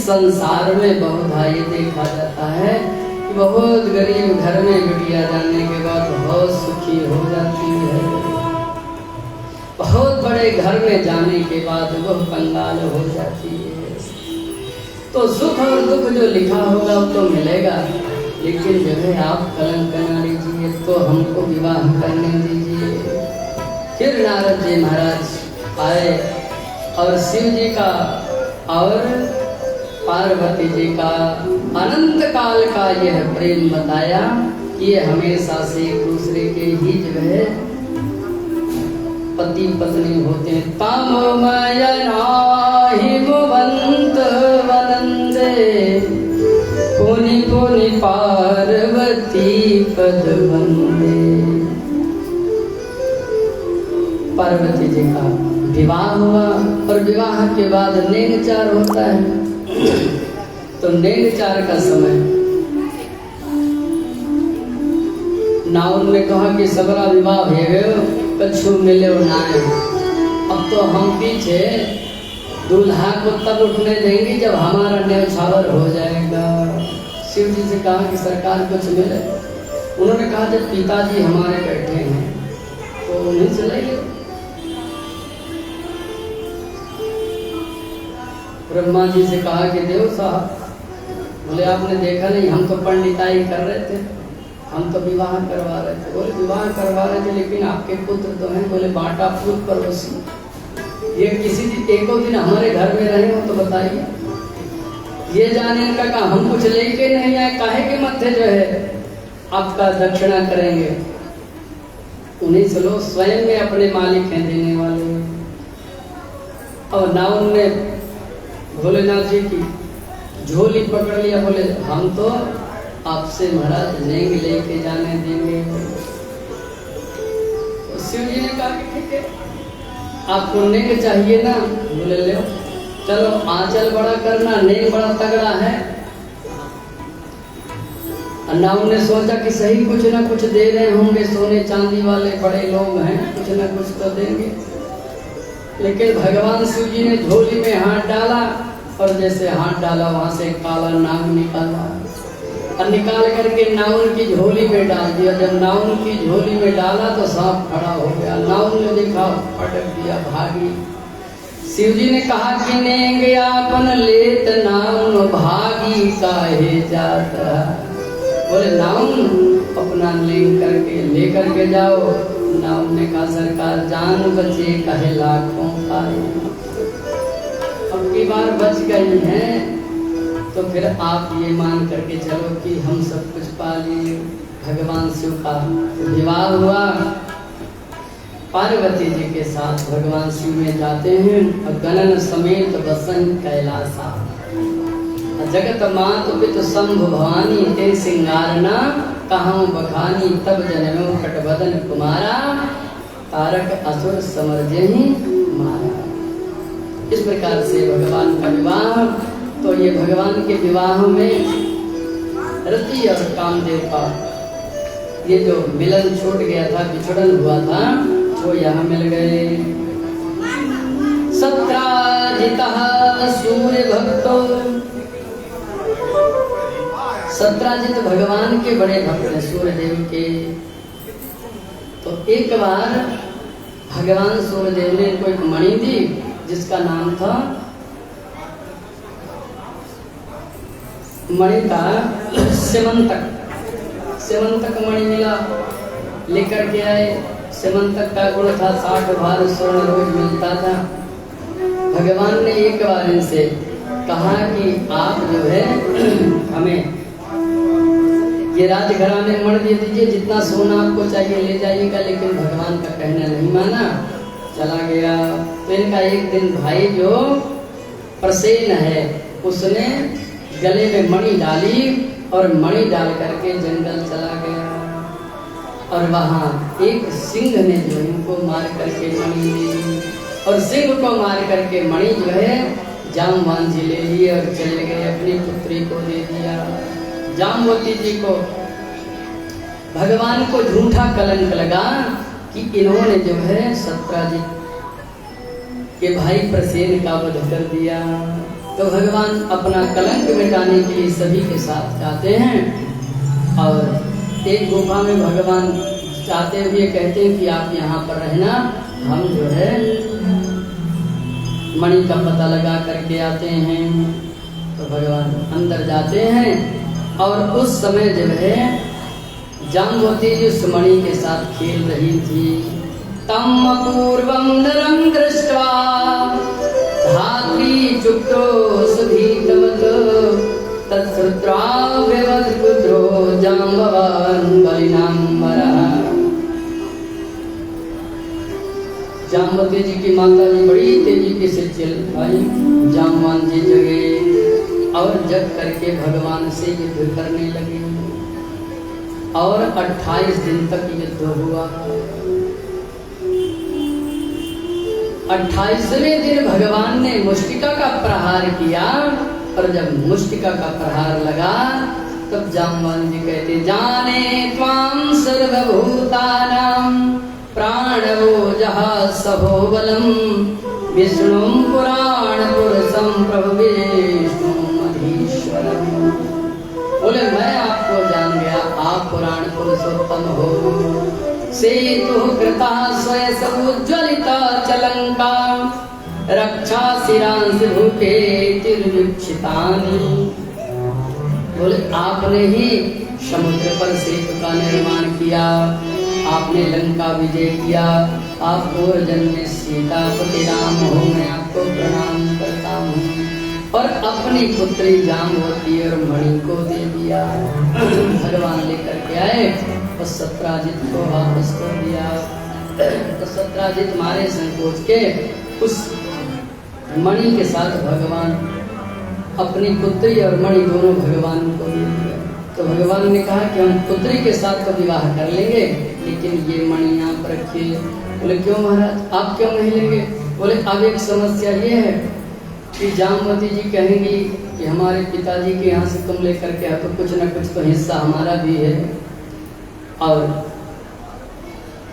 संसार में बहुधा ये देखा जाता है कि बहुत गरीब घर में बिटिया जाने के बाद बहुत सुखी हो जाती है, बहुत बड़े घर में जाने के बाद वह कंगाल हो जाती है। तो सुख और दुख जो लिखा होगा वो तो मिलेगा, लेकिन जो है आप कलंक ना लीजिए, तो हमको विवाह करने दीजिए। फिर नारद जी महाराज आए और शिव जी का और पार्वती जी का अनंत काल का यह प्रेम बताया कि ये हमेशा से एक दूसरे के ही जो है पति पत्नी होते हैं। तमोमय नाहि भुवंत वनंदे पुनि पुनि पार्वती पद वंदे। पार्वती जी का विवाह हुआ और विवाह के बाद नेगचार होता है। तो नेगचार का समय नाउन में कहा कि सबरा विवाह है कछु मिले नाय। अब तो हम पीछे दूल्हा को तब उठने देंगे जब हमारा न्यौछावर हो जाएगा। शिव जी से कहा कि सरकार कुछ मिले। उन्होंने कहा जब पिताजी हमारे बैठे हैं तो उन्हीं चलेंगे। ब्रह्मा जी से कहा कि देव साहब, बोले आपने देखा नहीं, हम तो पंडिताई कर रहे थे, हम तो विवाह करवा रहे थे। बोले विवाह करवा रहे थे लेकिन आपके पुत्र तो हैं। बोले बाटा पुत्र परवसी, ये किसी एको दिन हमारे घर में रहे हो तो बताइए। ये जाने का कहा हम कुछ लेके नहीं आए, काहे के मध्य जो है आपका दक्षिणा करेंगे। उन्हीं से लो, स्वयं में अपने मालिक हैं देने वाले। और नाउन ने भोलेनाथ जी की झोली पकड़ लिया, बोले हम तो आपसे महाराज लेंगे, लेके जाने देंगे। तो शिव जी ने कहा कि ठीक है, आपको नेंग चाहिए ना, बोले ले चलो, आंचल बड़ा करना, नेंग बड़ा तगड़ा है। नाउन ने सोचा कि सही कुछ ना कुछ दे रहे होंगे, सोने चांदी वाले बड़े लोग हैं, कुछ ना कुछ तो देंगे। लेकिन भगवान शिव जी ने झोली में हाथ डाला और जैसे हाथ डाला वहां से काला नाग निकाला और निकाल करके नाउन की झोली में डाल दिया। जब नाउन की झोली में डाला तो सांप खड़ा हो गया। नाउन ने देखा, पटक दिया, भागी। शिव जी ने कहा कि नेंग आपन लेत नाउन भागी काहे जाता। बोले नाउन अपना लेंग करके लेकर के जाओ। नाउन ने कहा सरकार जान बचे कहे लाखों का, अब की बार बच गई हैं तो फिर आप ये मान करके चलो कि हम सब कुछ पा लिए। भगवान शिव का विवाह हुआ, पार्वती जी के साथ भगवान शिव में जाते हैं और गणन समेत बसन कैलासा। जगत मात पित शंभु भवानी ते सिंगारना कहाँ बखानी तब जनमो कटबदन कुमारा तारक असुर समरजहि मारा। इस प्रकार से भगवान का विवाह। तो ये भगवान के विवाह में रति और कामदेव का ये जो मिलन छूट गया था, बिछड़न हुआ था, वो यहाँ मिल गए। सत्राजितः सूर्य भक्तो, सत्राजित भगवान के बड़े भक्त हैं सूर्य देव के। तो एक बार भगवान सूर्य देव ने कोई मणि दी जिसका नाम था, मणि का सेमंतक। सेमंतक मणि मिला, लेकर के आए। सेमंतक का गुण था 60 भार स्वर्ण रोज मिलता था। भगवान ने एक बार इनसे कहा कि आप जो है हमें ये राजघराने मण दे दीजिए, जितना सोना आपको चाहिए ले जाइएगा। लेकिन भगवान का कहना नहीं माना, चला गया। तो इनका एक दिन भाई जो प्रसेन है उसने गले में मणि डाली और मणि डाल करके जंगल चला गया। और वहाँ एक सिंह ने जो इनको मार करके मणि ली और सिंह को मार करके मणि जो है जामवान जी ले लिए और चले गए, अपनी पुत्री को दे दिया। जामवती जी को भगवान को झूठा कलंक लगा कि इन्होंने जो है सत्राजित के भाई प्रसेन का वध कर दिया। तो भगवान अपना कलंक मिटाने के लिए सभी के साथ जाते हैं और एक गुफा में भगवान जाते हुए कहते हैं कि आप यहाँ पर रहना, हम जो है मणि का पता लगा करके आते हैं। तो भगवान अंदर जाते हैं और उस समय जो है जाम्बवती जी उस मणि के साथ खेल रही थी। तम अपूर्वं नरं दृष्ट्वा धात्री चुक्तो सुधीतवत् तत्श्रुत्वा व्यवद्रुद्रो जाम्बवान् बलिनाम्बरः। जाम्बवती जी की माता जी बड़ी तेजी से चल आई। जामवान जी जगे और जग करके भगवान से युद्ध करने लगे और 28 दिन तक युद्ध हुआ। 28वें दिन भगवान ने मुष्टिका का प्रहार किया और जब मुष्टिका का प्रहार लगा तब जामवान जी कहते जाने त्वां सर्वभूतानां प्राणवो जहासभो बलम विष्णु पुराण पुरुषम प्रभु विष्णु मधीश्वरम। बोले मैं आपको जान गया, आप पुराण पुरुषोत्तम हो। सेतु कृता स्वय समुज्ज्वलिता चलंका रक्षा शिरांश भूपे तिरुक्षितानि। बोले आपने ही समुद्र पर सेतु का निर्माण किया, आपने लंका विजय किया, आप पूर्व जन्म में सीतापति राम हो, मैं आपको प्रणाम करता हूँ। और अपनी पुत्री जाम्बवती और मणि को दे दिया। भगवान लेकर के आए और सत्राजित को वापस कर दिया। तो सत्राजित मारे संकोच के उस मणि के साथ भगवान अपनी पुत्री और मणि दोनों भगवान को दे दिया। तो भगवान ने कहा कि हम पुत्री के साथ तो विवाह कर लेंगे, लेकिन ये मणि आप रखिए। बोले क्यों महाराज, आप क्यों नहीं लेंगे? बोले अब एक समस्या ये है कि जामवती जी कहेंगी कि हमारे पिताजी के यहाँ से तुम लेकर के तो कुछ न कुछ तो हिस्सा हमारा भी है, और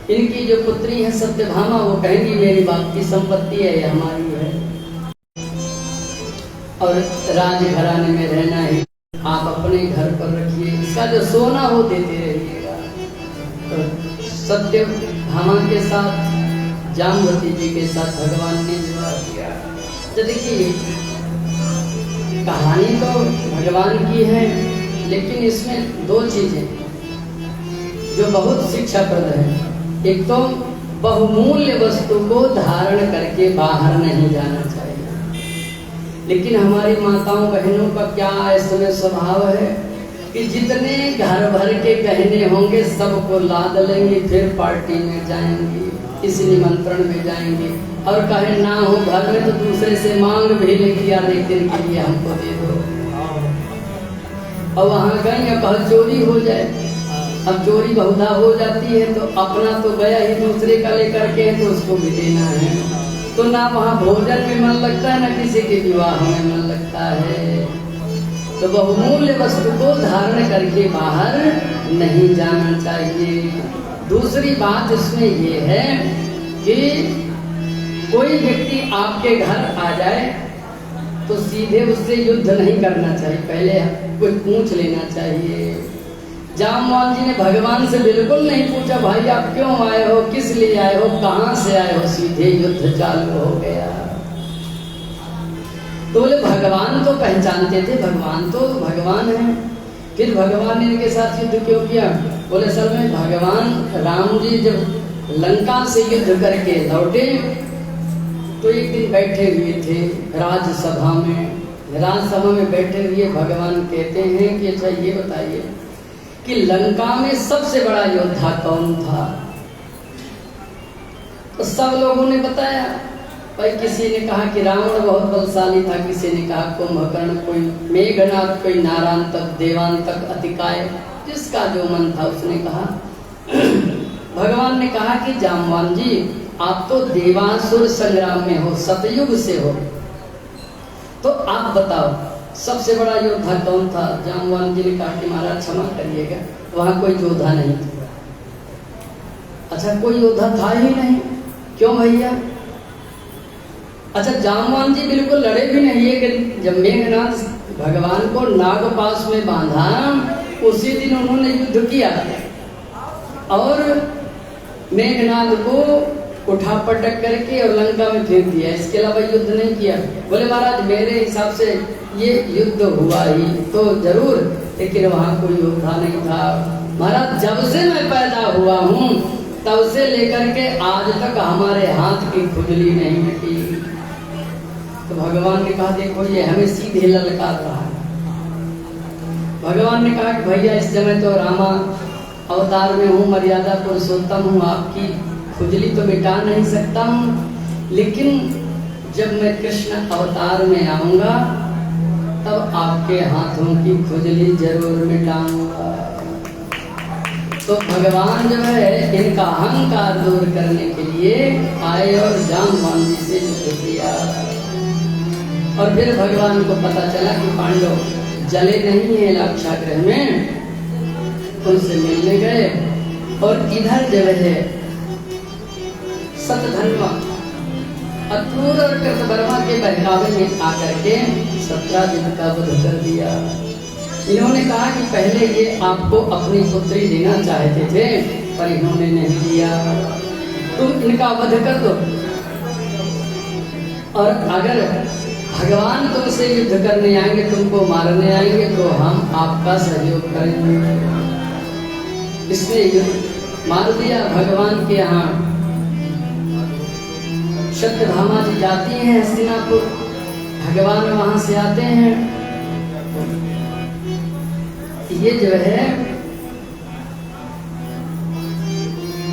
इनकी जो पुत्री है सत्यभामा वो कहेंगी मेरी बाप की संपत्ति है, ये हमारी है, और राजघराने में रहना है, आप अपने घर पर रखिए, इसका जो सोना हो देते रहिएगा। तो सत्यभामा के साथ जामवती जी के साथ भगवान ने विवाह किया। तो देखिए कहानी तो भगवान की है, लेकिन इसमें दो चीजें जो बहुत शिक्षाप्रद है। एक तो बहुमूल्य वस्तु को धारण करके बाहर नहीं जाना चाहिए, लेकिन हमारी माताओं बहनों का क्या इस समय स्वभाव है कि जितने घर भर के गहने होंगे सबको लाद लेंगे, फिर पार्टी में जाएंगी, किसी निमंत्रण में जाएंगे, और कहे ना हो घर में तो दूसरे से मांग भी लेगी यार एक दिन के लिए हमको दे दो, और वहां गई या कहा चोरी हो जाए। अब चोरी बहुधा हो जाती है तो अपना तो गया ही, दूसरे का लेकर के तो उसको भी देना है, तो ना वहाँ भोजन में मन लगता है ना किसी के विवाह में मन लगता है। तो बहुमूल्य वस्तु को धारण करके बाहर नहीं जाना चाहिए। दूसरी बात इसमें ये है कि कोई व्यक्ति आपके घर आ जाए तो सीधे उससे युद्ध नहीं करना चाहिए, पहले कोई पूछ लेना चाहिए। जामवान जी ने भगवान से बिल्कुल नहीं पूछा भाई आप क्यों आए हो, किस लिए आए हो, कहां से आए हो, सीधे युद्ध चालू हो गया। तो बोले भगवान तो पहचानते थे, भगवान तो भगवान है, फिर भगवान ने इनके साथ युद्ध क्यों किया? बोले असल में भगवान राम जी जब लंका से युद्ध करके लौटे तो एक दिन बैठे हुए थे राजसभा में। राजसभा में बैठे हुए भगवान कहते हैं कि अच्छा ये बताइए कि लंका में सबसे बड़ा योद्धा कौन था? तो सब लोगों ने बताया, भाई किसी ने कहा कि रावण बहुत बलशाली था, किसी ने कहा कुंभकर्ण, कोई मेघनाथ, कोई नारायणतक, देवांतक, अतिकाय, जिसका जो मन था उसने कहा। भगवान ने कहा कि जामवान जी आप तो देवासुर संग्राम में हो, सतयुग से हो, तो आप बताओ सबसे बड़ा योद्धा कौन था? जामवान जी ने कहा कि महाराज क्षमा करिएगा वहां कोई योद्धा नहीं था। अच्छा कोई योद्धा था ही नहीं, क्यों भैया? अच्छा जामवान जी बिल्कुल लड़े भी नहीं है कि जब मेघनाथ भगवान को नागपाश में बांधा उसी दिन उन्होंने युद्ध किया और मेघनाथ को उठा पटक करके और लंका में फेंक दिया, इसके अलावा युद्ध नहीं किया। बोले महाराज मेरे हिसाब से ये युद्ध हुआ ही तो जरूर, लेकिन वहां कोई योद्धा नहीं था। महाराज जब से मैं पैदा हुआ हूँ तब से लेकर के आज तक हमारे हाथ की खुजली नहीं मिटी। तो भगवान ने कहा देखो ये हमें सीधे ललकार रहा है। भगवान ने कहा कि भैया इस समय तो रामा अवतार में हूँ, मर्यादा पुरुषोत्तम हूँ, आपकी खुजली तो मिटा नहीं सकता हूँ, लेकिन जब मैं कृष्ण अवतार में आऊंगा तब आपके हाथों की खुजली जरूर मिटाऊंगा। तो भगवान जो है इनका अहंकार दूर करने के लिए आए और जामवान जी से युद्ध किया। और फिर भगवान को पता चला कि पांडव जले नहीं है लाक्षागृह में, उनसे मिलने गए और इधर जो है सतधन्वा अक्रूर और कृतवर्मा के बहकावे में आकर के सत्राजित का वध कर दिया। इन्होंने कहा कि पहले ये आपको अपनी पुत्री देना चाहते थे पर इन्होंने नहीं दिया, तुम इनका वध कर दो और अगर भगवान तुमसे युद्ध करने आएंगे, तुमको मारने आएंगे तो हम आपका सहयोग करेंगे। इसने युद्ध मार दिया। भगवान के यहाँ सत्यभामा जी जाती हैं हस्तिनापुर, भगवान वहां से आते हैं। ये जो है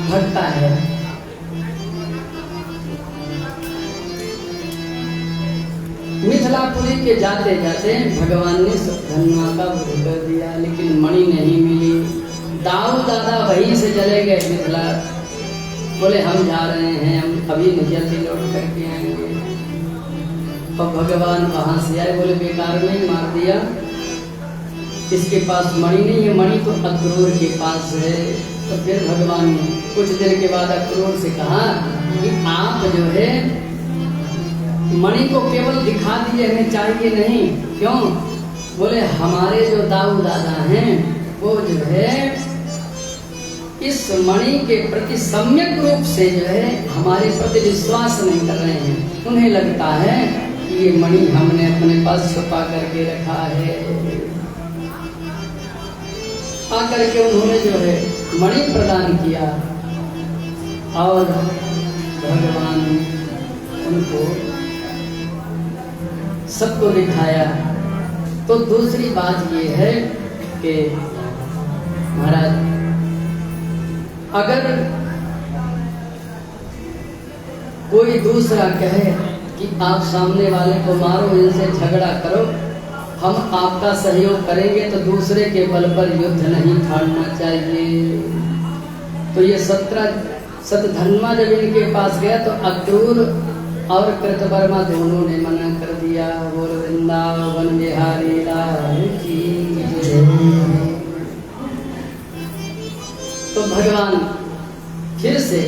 घटता है। मिथिलापुरी के जाते जाते भगवान ने धनुआ का वध कर दिया, लेकिन मणि नहीं मिली। दाऊ दादा वहीं से चले गए मिथिला, बोले हम जा रहे हैं, हम अभी जल्दी लौट करके आएंगे। और भगवान कहाँ से आए, बोले बेकार में मार दिया, इसके पास मणि नहीं है, मणि तो अक्रूर के पास है। तो फिर भगवान ने कुछ देर के बाद अक्रूर से कहा कि आप जो है मणि को केवल दिखा दीजिए, हमें चाहिए नहीं। क्यों? बोले हमारे जो दाऊ दादा हैं वो जो है इस मणि के प्रति सम्यक रूप से जो है हमारे प्रति विश्वास नहीं कर रहे हैं। उन्हें लगता है कि ये मणि हमने अपने पास छुपा करके रखा है। आकर के उन्होंने जो है मणि प्रदान किया और भगवान उनको सबको दिखाया। तो दूसरी बात ये है कि महाराज अगर कोई दूसरा कहे कि आप सामने वाले को मारो, इनसे झगड़ा करो, हम आपका सहयोग करेंगे, तो दूसरे के बल पर युद्ध नहीं छाड़ना चाहिए। तो ये 17 शतधन्वा जब इनके पास गया तो अक्रूर और कृतवर्मा दोनों ने मना कर दिया। बोल वृंदावन बिहारी लाल की जय। तो भगवान फिर से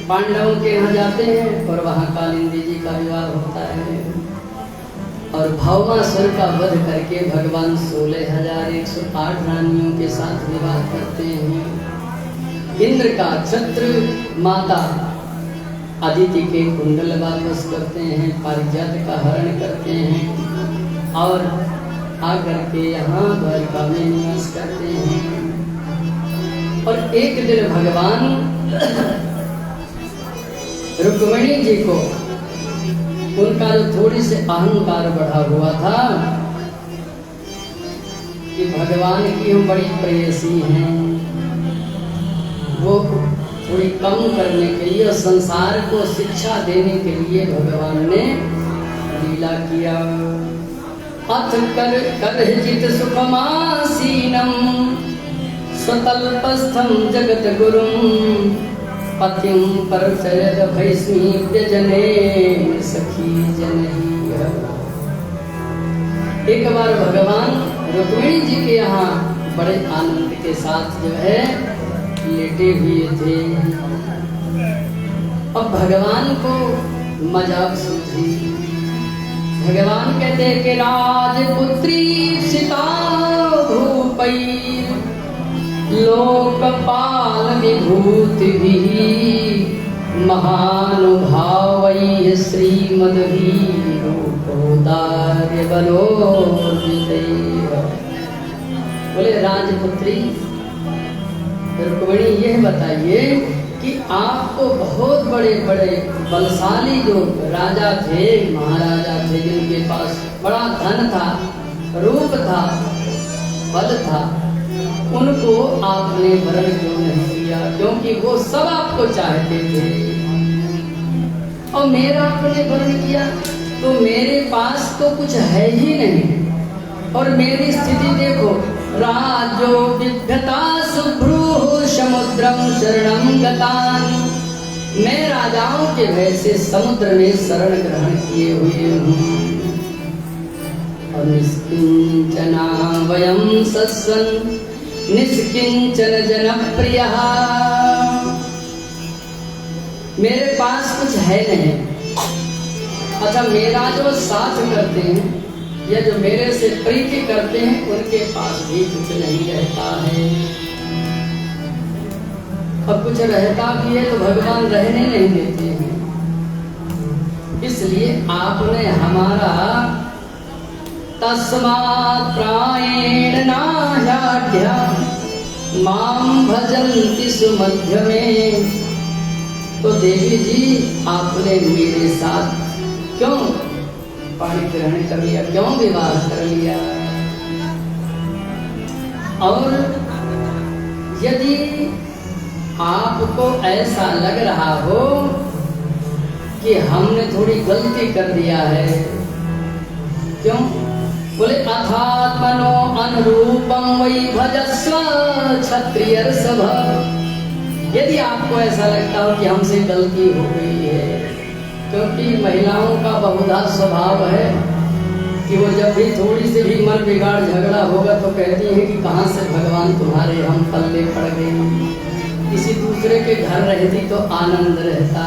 पांडवों के यहाँ जाते हैं और वहाँ कालिंदी जी का विवाह होता है और भौमासुर का वध करके भगवान 16,108 रानियों के साथ विवाह करते हैं। इंद्र का छत्र माता अदिति के कुंडल वापस करते हैं, पारिजात का हरण करते हैं और आकर के यहाँ द्वारिका में निवास करते हैं। और एक दिन भगवान रुक्मिणी जी को उनका जो थोड़ी से अहंकार बढ़ा हुआ था कि भगवान की हम बड़ी प्रेयसी हैं, वो थोड़ी कम करने के लिए और संसार को शिक्षा देने के लिए भगवान ने लीला किया। अथ करहिचित सुखमासीनम स्वतल्पस्थं जगत गुरुं पतिं परचयत भैस्मी व्यजने सखी जनैः। एक बार भगवान रुक्मिणी जी के यहाँ बड़े आनंद के साथ जो है लेटे हुए थे। अब भगवान को मजाक सूझी। भगवान कहते हैं कि राजपुत्री सीता भूपै लोकपाल विभूति भी महानुभावैः श्रीमद्भिः रूपोदार्य बलोर्जितैः। बोले राजपुत्री रुक्मिणी यह बताइए कि आपको बहुत बड़े बड़े बलशाली जो राजा थे, महाराजा थे, जिनके पास बड़ा धन था, रूप था, बल था, उनको आपने वरण क्यों नहीं किया? क्योंकि वो सब आपको चाहते थे और मेरा आपने वरण किया तो मेरे पास तो कुछ है ही नहीं। और मेरी स्थिति देखो, राजो बिभ्यता सुभ्रू समुद्रम शरणं गतान। मैं राजाओं के भय से समुद्र में शरण ग्रहण किए हुए हूँ। और निष्किंचना वयं सस्वन् निष्किंचन जनप्रियः। मेरे पास कुछ है नहीं। अच्छा, मेरा जो साथ करते हैं या जो मेरे से प्रीति करते हैं उनके पास भी कुछ नहीं रहता है। अब कुछ रहता भी है तो भगवान रहने नहीं देते हैं। इसलिए आपने हमारा तस्मात् प्रायेण नाह्याढ्या मां भजन्ति सुमध्य में। तो देवी जी आपने मेरे साथ क्यों पाणिग्रहण कर लिया, क्यों विवाह कर लिया? और यदि आपको ऐसा लग रहा हो कि हमने थोड़ी गलती कर दिया है। क्यों? बोले अथात्मनो अनुरूपम वै भजस्व क्षत्रिय सभा। यदि आपको ऐसा लगता हो कि हमसे गलती हो गई है, क्योंकि महिलाओं का बहुधा स्वभाव है कि वो जब भी थोड़ी सी भी मन बिगाड़ झगड़ा होगा तो कहती है कि कहाँ से भगवान तुम्हारे हम पल्ले पड़ गए। किसी दूसरे के घर रहती तो आनंद रहता,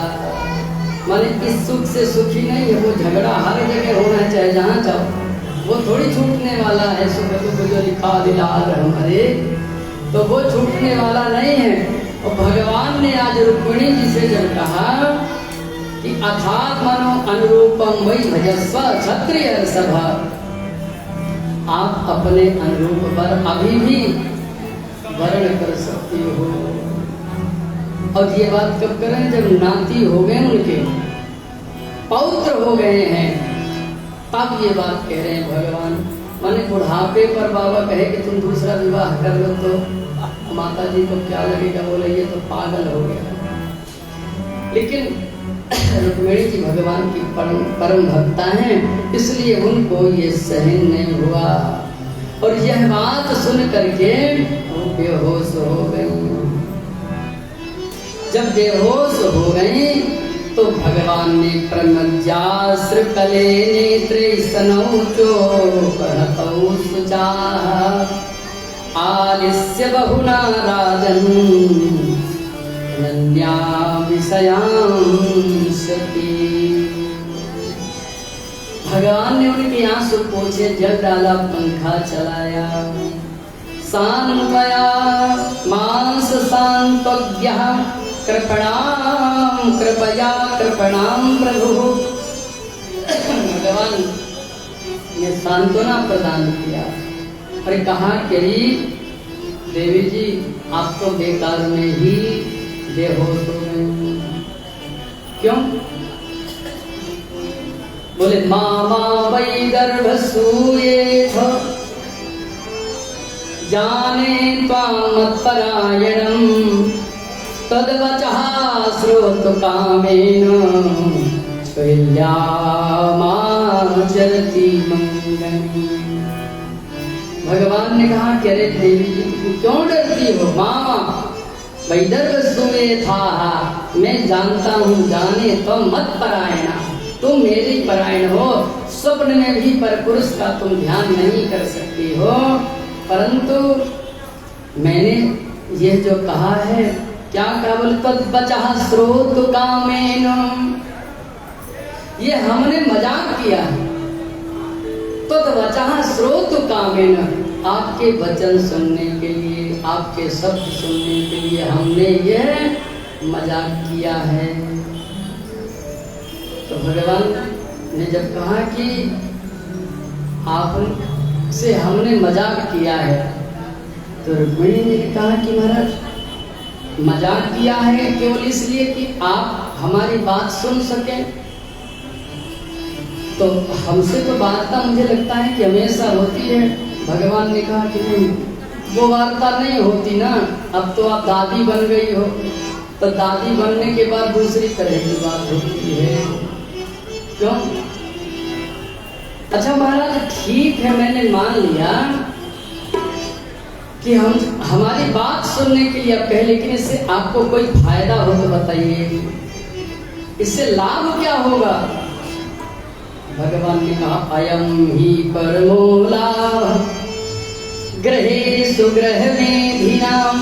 माने इस सुख से सुखी नहीं है। वो झगड़ा हर जगह होना चाहे जहाँ जाओ, वो थोड़ी छूटने वाला है। सुख दुख जो लिखा दिलार हमारे, तो वो छूटने वाला नहीं है। और भगवान ने आज रुक्मिणी जी से जब कहा कि अथात्मनो अनुरूपम वै भजस्व क्षत्रिय सभा, आप अपने अनुरूप पर अभी भी वर्ण कर सकती हो। और ये बात कब करें? जब नाती हो गए, उनके पौत्र हो गए हैं, तब ये बात कह रहे हैं भगवान। माने बुढ़ापे पर बाबा कहे कि तुम दूसरा विवाह कर लो तो माता जी को क्या लगेगा? बोले ये तो पागल हो गया। लेकिन रुक्मिणी जी भगवान की परम भक्ता हैं, इसलिए उनको ये सहन नहीं हुआ। और यह बात सुन करके वो बेहोश हो गई। जब बेहोश हो गई तो भगवान ने प्रमज्जास्त्र कले नेत्रे सनौचो कहतौ सुचा आलिस्य बहुना राजन् अनन्या विषयां सती। भगवान ने उनके आंसू पोंछे, जल डाला, पंखा चलाया। सांत्वया मांस सांत्वज्ञः कृपणां कृपया कृपणां प्रभु। भगवान ने सांत्वना प्रदान किया और कहा कि देवी जी आप तो बेकार में ही बेहोश हो गए। क्यों? बोले मामा वै गर्भसूयेथ जाने त्वां मत्परायणं तद्वचः श्रोतुकामेन शैल्यामाचरति मंगलम्। भगवान ने कहा कि अरे देवी जी तुम क्यों डरती हो? मामा वैदर्भ सुमे था, मैं जानता हूँ, जाने तो मत परायणा, तुम मेरी परायण हो। स्वप्न में भी परपुरुष का तुम ध्यान नहीं कर सकती हो। परंतु मैंने ये जो कहा है, क्या कहा? बोले तद्वचः श्रोतुकामेन, ये हमने मजाक किया है। तद्वचः श्रोतुकामेन, आपके वचन सुनने के लिए, आपके शब्द सुनने के लिए हमने यह मजाक किया है। तो भगवान ने जब कहा कि आपसे हमने मजाक किया है, तो रुक्मिणी ने कहा कि महाराज मजाक किया है केवल इसलिए कि आप हमारी बात सुन सकें। तो हमसे तो वार्ता मुझे लगता है कि हमेशा होती है। भगवान ने कहा कि नहीं, वो वार्ता नहीं होती ना। अब तो आप दादी बन गई हो, तो दादी बनने के बाद दूसरी तरह की बात होती है। क्यों? अच्छा महाराज ठीक है, मैंने मान लिया कि हमारी बात सुनने के लिए आप कहे, लेकिन इससे आपको कोई फायदा हो तो बताइए, इससे लाभ क्या होगा? भगवान ने कहा अयम ही परमो लाभ ग्रहे सुग्रह में धीराम।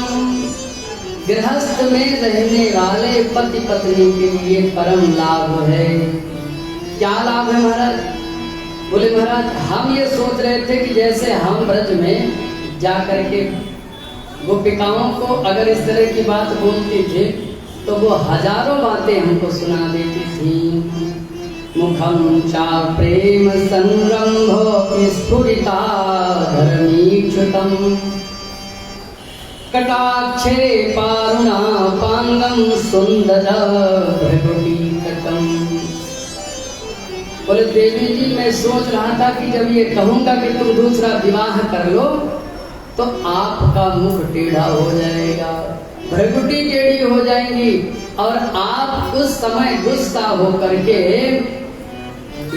गृहस्थ में रहने वाले पति पत्नी के लिए परम लाभ है। क्या लाभ है महाराज? बोले महाराज हम ये सोच रहे थे कि जैसे हम ब्रज में जा करके गोपिकाओं को अगर इस तरह की बात बोलते थे तो वो हजारों बातें हमको सुना देती थी। मुखम चा प्रेम संरंभ स्फुरिता धर्मीक्षुतम कटाक्षे पारुणा पांगम सुंदर भ्रकुटीकटम। बोले देवी जी मैं सोच रहा था कि जब ये कहूंगा कि तुम दूसरा विवाह कर लो तो आपका मुख टेढ़ा हो जाएगा, भ्रकुटी टेढ़ी हो जाएंगी और आप उस समय गुस्सा होकर के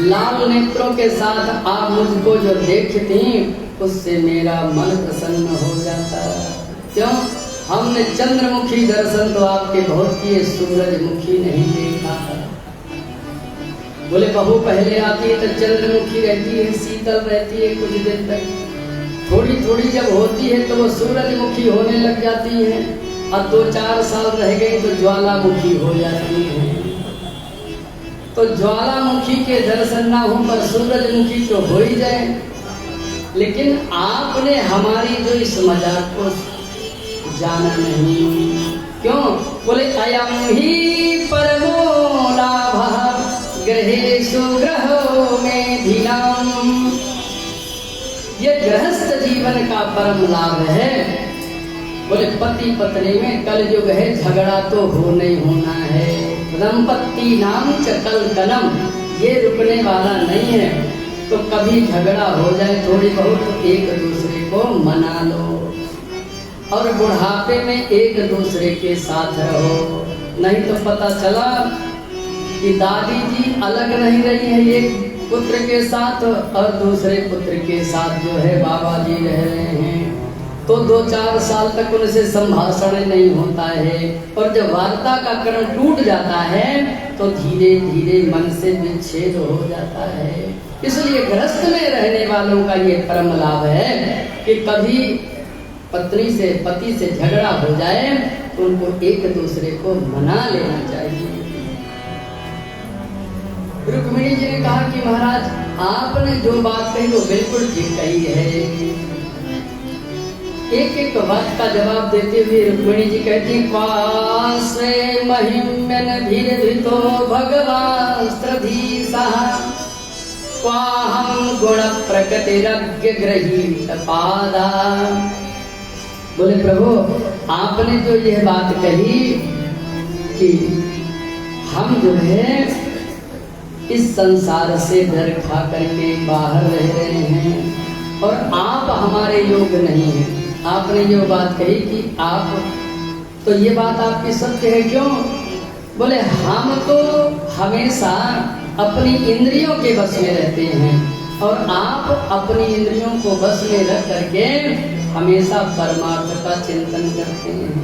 लाल नेत्रों के साथ आप मुझको जो देखती, उससे मेरा मन प्रसन्न हो जाता। क्यों? हमने चंद्रमुखी दर्शन तो आपके बहुत किए, सूरजमुखी नहीं देखा। बोले बहू पहले आती है तो चंद्रमुखी रहती है, शीतल रहती है कुछ दिन तक, थोड़ी थोड़ी जब होती है तो वो सूरजमुखी होने लग जाती है, और 2-4 साल रह गई तो ज्वालामुखी हो जाती है। तो ज्वालामुखी के दर्शन ना हो पर सूरजमुखी तो हो ही जाए। लेकिन आपने हमारी जो इस मजाक को जाना नहीं। क्यों? बोले अयम ही परमो लाभ ग्रहेषु ग्रहो में धीनाम, ये गृहस्थ जीवन का परम लाभ है। बोले पति पत्नी में कलयुग है, झगड़ा तो हो नहीं होना है। दंपत्ति नाम च कलकलम, ये रुकने वाला नहीं है। तो कभी झगड़ा हो जाए थोड़ी बहुत, एक दूसरे को मना लो, और बुढ़ापे में एक दूसरे के साथ रहो। नहीं तो पता चला कि दादी जी अलग नहीं रही है एक पुत्र के साथ, और दूसरे पुत्र के साथ जो है बाबा जी रह रहे हैं, तो 2-4 साल तक उनसे संभाषण नहीं होता है। और जब वार्ता का क्रम टूट जाता है तो धीरे धीरे मन से विच्छेद हो जाता है। इसलिए गृहस्थ में रहने वालों का ये परम लाभ है कि कभी पत्नी से पति से झगड़ा हो जाए तो उनको एक दूसरे को मना लेना चाहिए। रुक्मिणी जी ने कहा कि महाराज आपने जो बात कही वो बिल्कुल ठीक कही है। एक एक बात का जवाब देते हुए रुक्मिणी जी कहती, क्वास्वे महिम्यन धीरधितो भगवास्त्रधीसा क्वाहं गुण प्रकृतिरज्ञ गृहीत पादा। बोले प्रभु आपने जो यह बात कही कि हम जो है इस संसार से डर खा करके बाहर रह रहे हैं और आप हमारे योग नहीं हैं, आपने जो बात कही कि आप, तो ये बात आपकी सत्य है। क्यों? बोले हम तो हमेशा अपनी इंद्रियों के बस में रहते हैं और आप अपनी इंद्रियों को बस में रख करके हमेशा परमार्थ का चिंतन करते हैं।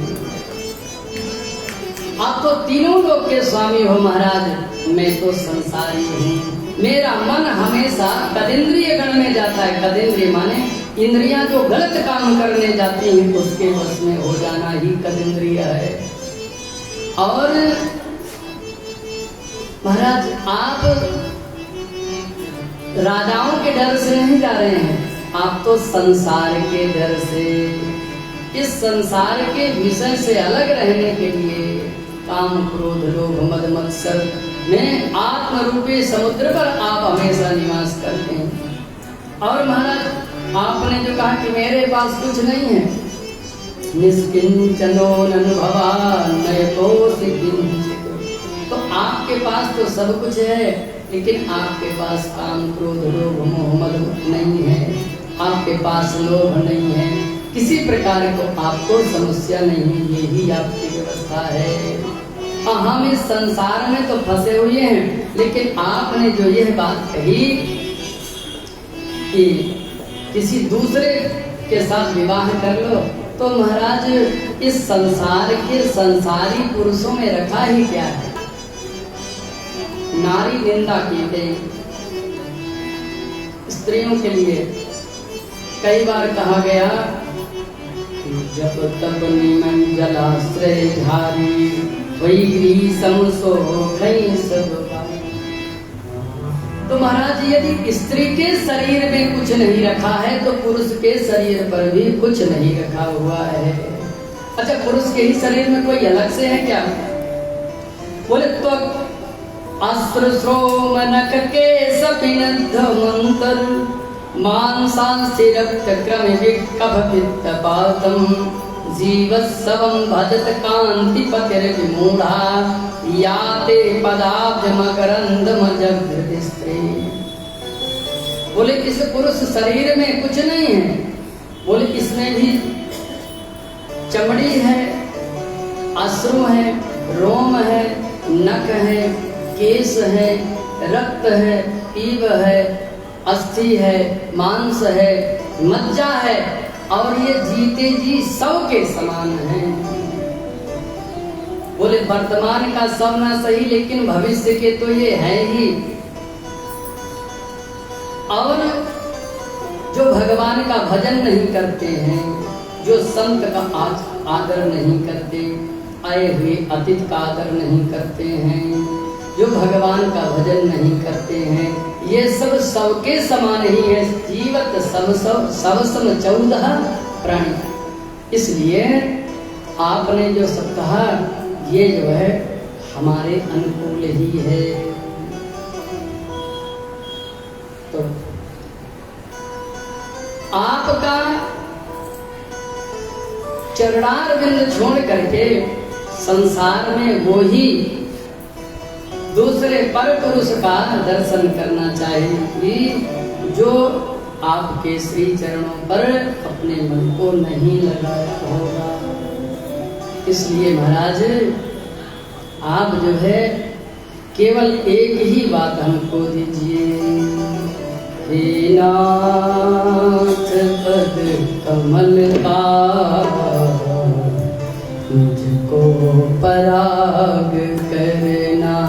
आप तो तीनों लोक के स्वामी हो महाराज, मैं तो संसारी हूँ। मेरा मन हमेशा कदिंद्रिय गण में जाता है। कदिंद्रिय माने इंद्रियां जो गलत काम करने जाती हैं उसके वश में हो जाना ही कदिंद्रिय है। और महाराज आप राजाओं के डर से नहीं जा रहे हैं, आप तो संसार के डर से, इस संसार के विषय से अलग रहने के लिए काम क्रोध लोभ मद मत्सर में आत्म रूपी समुद्र पर आप हमेशा निवास करते हैं। और महाराज आपने जो कहा कि मेरे पास कुछ नहीं है, निष्किंचनो अनुभवा नयतोऽसि किंचित्, तो आपके पास तो सब कुछ है, लेकिन आपके पास काम क्रोध लोभ मोह मद नहीं है, आपके पास लोभ नहीं है, किसी प्रकार को आपको समस्या नहीं, यही आपकी व्यवस्था है। हम इस संसार में तो फंसे हुए हैं, लेकिन आपने जो यह बात कही कि किसी दूसरे के साथ विवाह कर लो, तो महाराज इस संसार के संसारी पुरुषों में रखा ही क्या है? नारी निंदा की गई स्त्रियों के लिए। कई बार कहा गया जब तब निमन जलाश्रय झारी वही ग्रीष्म सो कहीं सब। तो महाराज यदि स्त्री के शरीर में कुछ नहीं रखा है तो पुरुष के शरीर पर भी कुछ नहीं रखा हुआ है। अच्छा, पुरुष के ही शरीर में कोई अलग से है क्या? बोले तो अस्त्रश्रोमनक के सपिनद्ध मंतर मांसांस्थिरक्रम विकभ पित्तपातम जीवत्सवं भजत कांति पतिर्विमूढ़ा याते पदाब्ज मकरंदमजगृत स्त्री। बोले इस पुरुष शरीर में कुछ नहीं है, बोले इसमें भी चमड़ी है, अश्रु है, रोम है, नख है, केश है, रक्त है, पीव है, अस्थि है, मांस है, मज्जा है, और ये जीते जी सब के समान हैं। बोले वर्तमान का सब ना सही, लेकिन भविष्य के तो ये है ही। और जो भगवान का भजन नहीं करते हैं, जो संत का आदर नहीं करते, आए हुए अतिथि का आदर नहीं करते हैं, जो भगवान का भजन नहीं करते हैं, ये सब सबके समान ही है। जीवत सब सम 14 प्राणी। इसलिए आपने जो सब कहा ये जो है हमारे अनुकूल ही है। तो आपका चरणार बिंद छोड़ करके संसार में वो ही दूसरे पर पुरुष का दर्शन करना चाहिए जो आपके श्री चरणों पर अपने मन को नहीं लगाया होगा। इसलिए महाराज आप जो है केवल एक ही बात हमको दीजिए, हे नाथ पद कमल का मुझको पराग करना।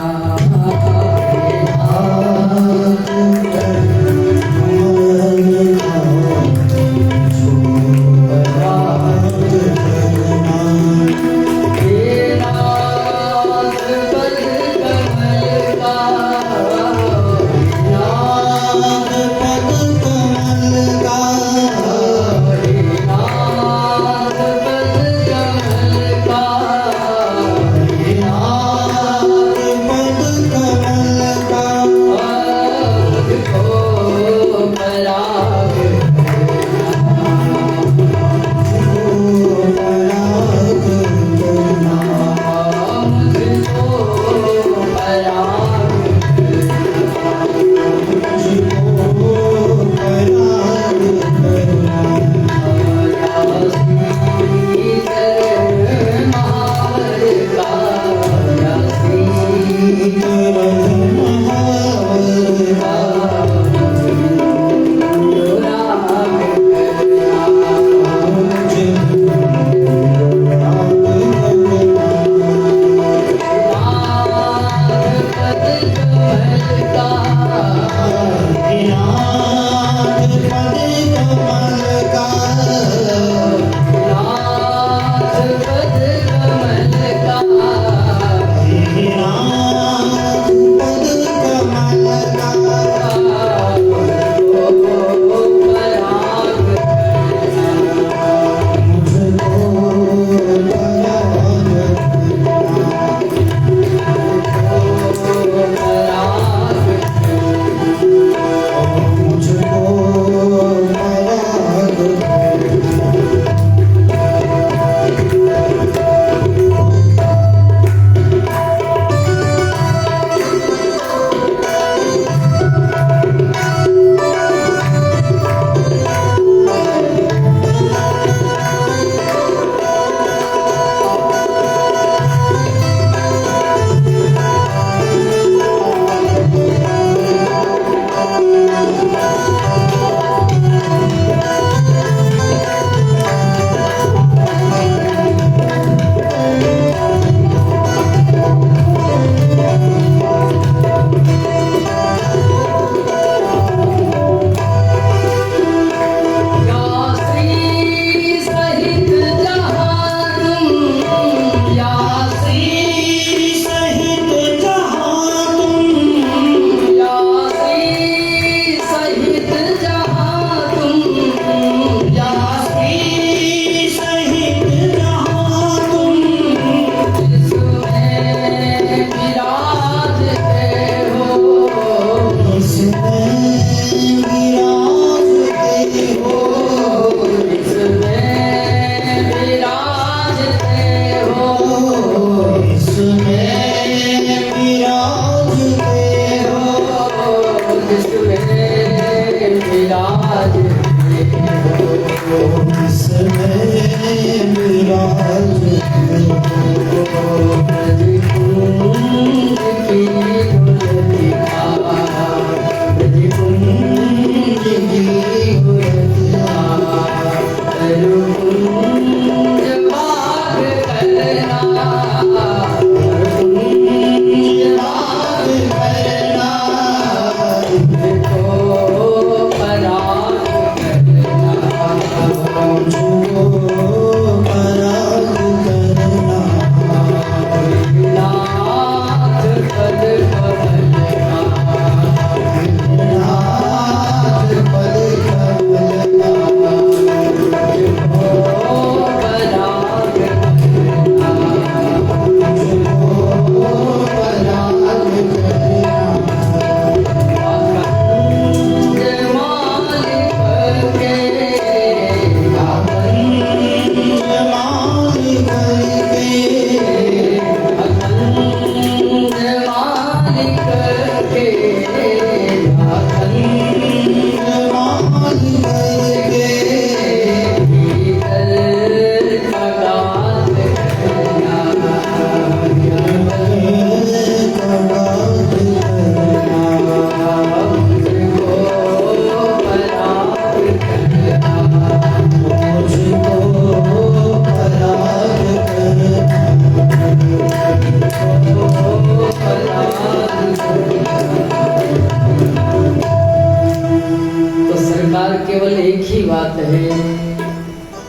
केवल एक ही बात है,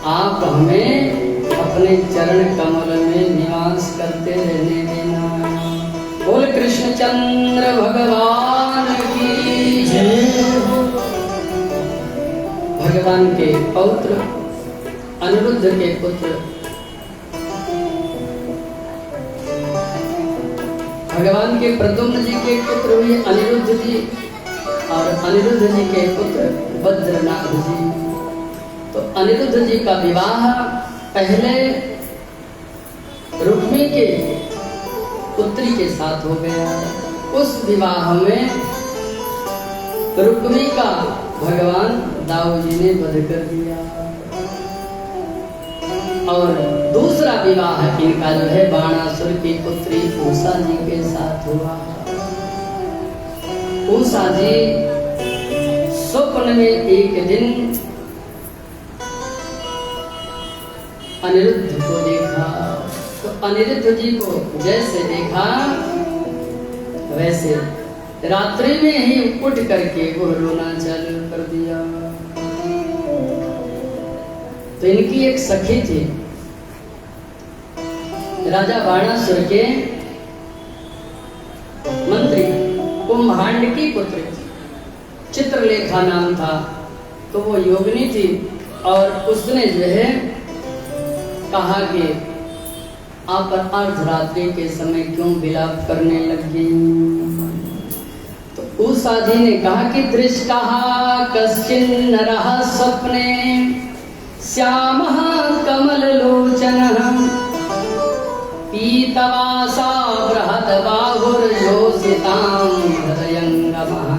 आप हमें अपने चरण कमल में निवास करते रहने देना। बोल कृष्णचंद्र भगवान की जय। भगवान के पौत्र अनिरुद्ध के पुत्र भगवान के प्रद्युम्न जी के पुत्र हुए अनिरुद्ध जी और अनिरुद्ध जी के पुत्र बद्रनाथ जी। तो अनिरुद्ध जी का विवाह पहले रुक्मी के पुत्री के साथ हो गया। उस विवाह में रुक्मी का भगवान दाऊ जी ने वध कर दिया और दूसरा विवाह इनका जो है बाणासुर की पुत्री उषा जी के साथ हुआ। उषा जी स्वप्न में एक दिन अनिरुद्ध को देखा, तो अनिरुद्ध जी को जैसे देखा वैसे रात्रि में ही उठ करके वो रोना चालू कर दिया। तो इनकी एक सखी थी, राजा बाणासुर के मंत्री कुंभांड की पुत्री थी, चित्रलेखा नाम था। तो वो योगिनी थी और उसने जो है कहा कि आप अर्धरात्रि के समय क्यों विलाप करने लगी। तो उषा जी ने कहा कि दृष्टः कश्चिन् नरः स्वप्ने श्यामः कमललोचनः पीतवासा बृहद बाहुर्योषितां हृदयंगमः।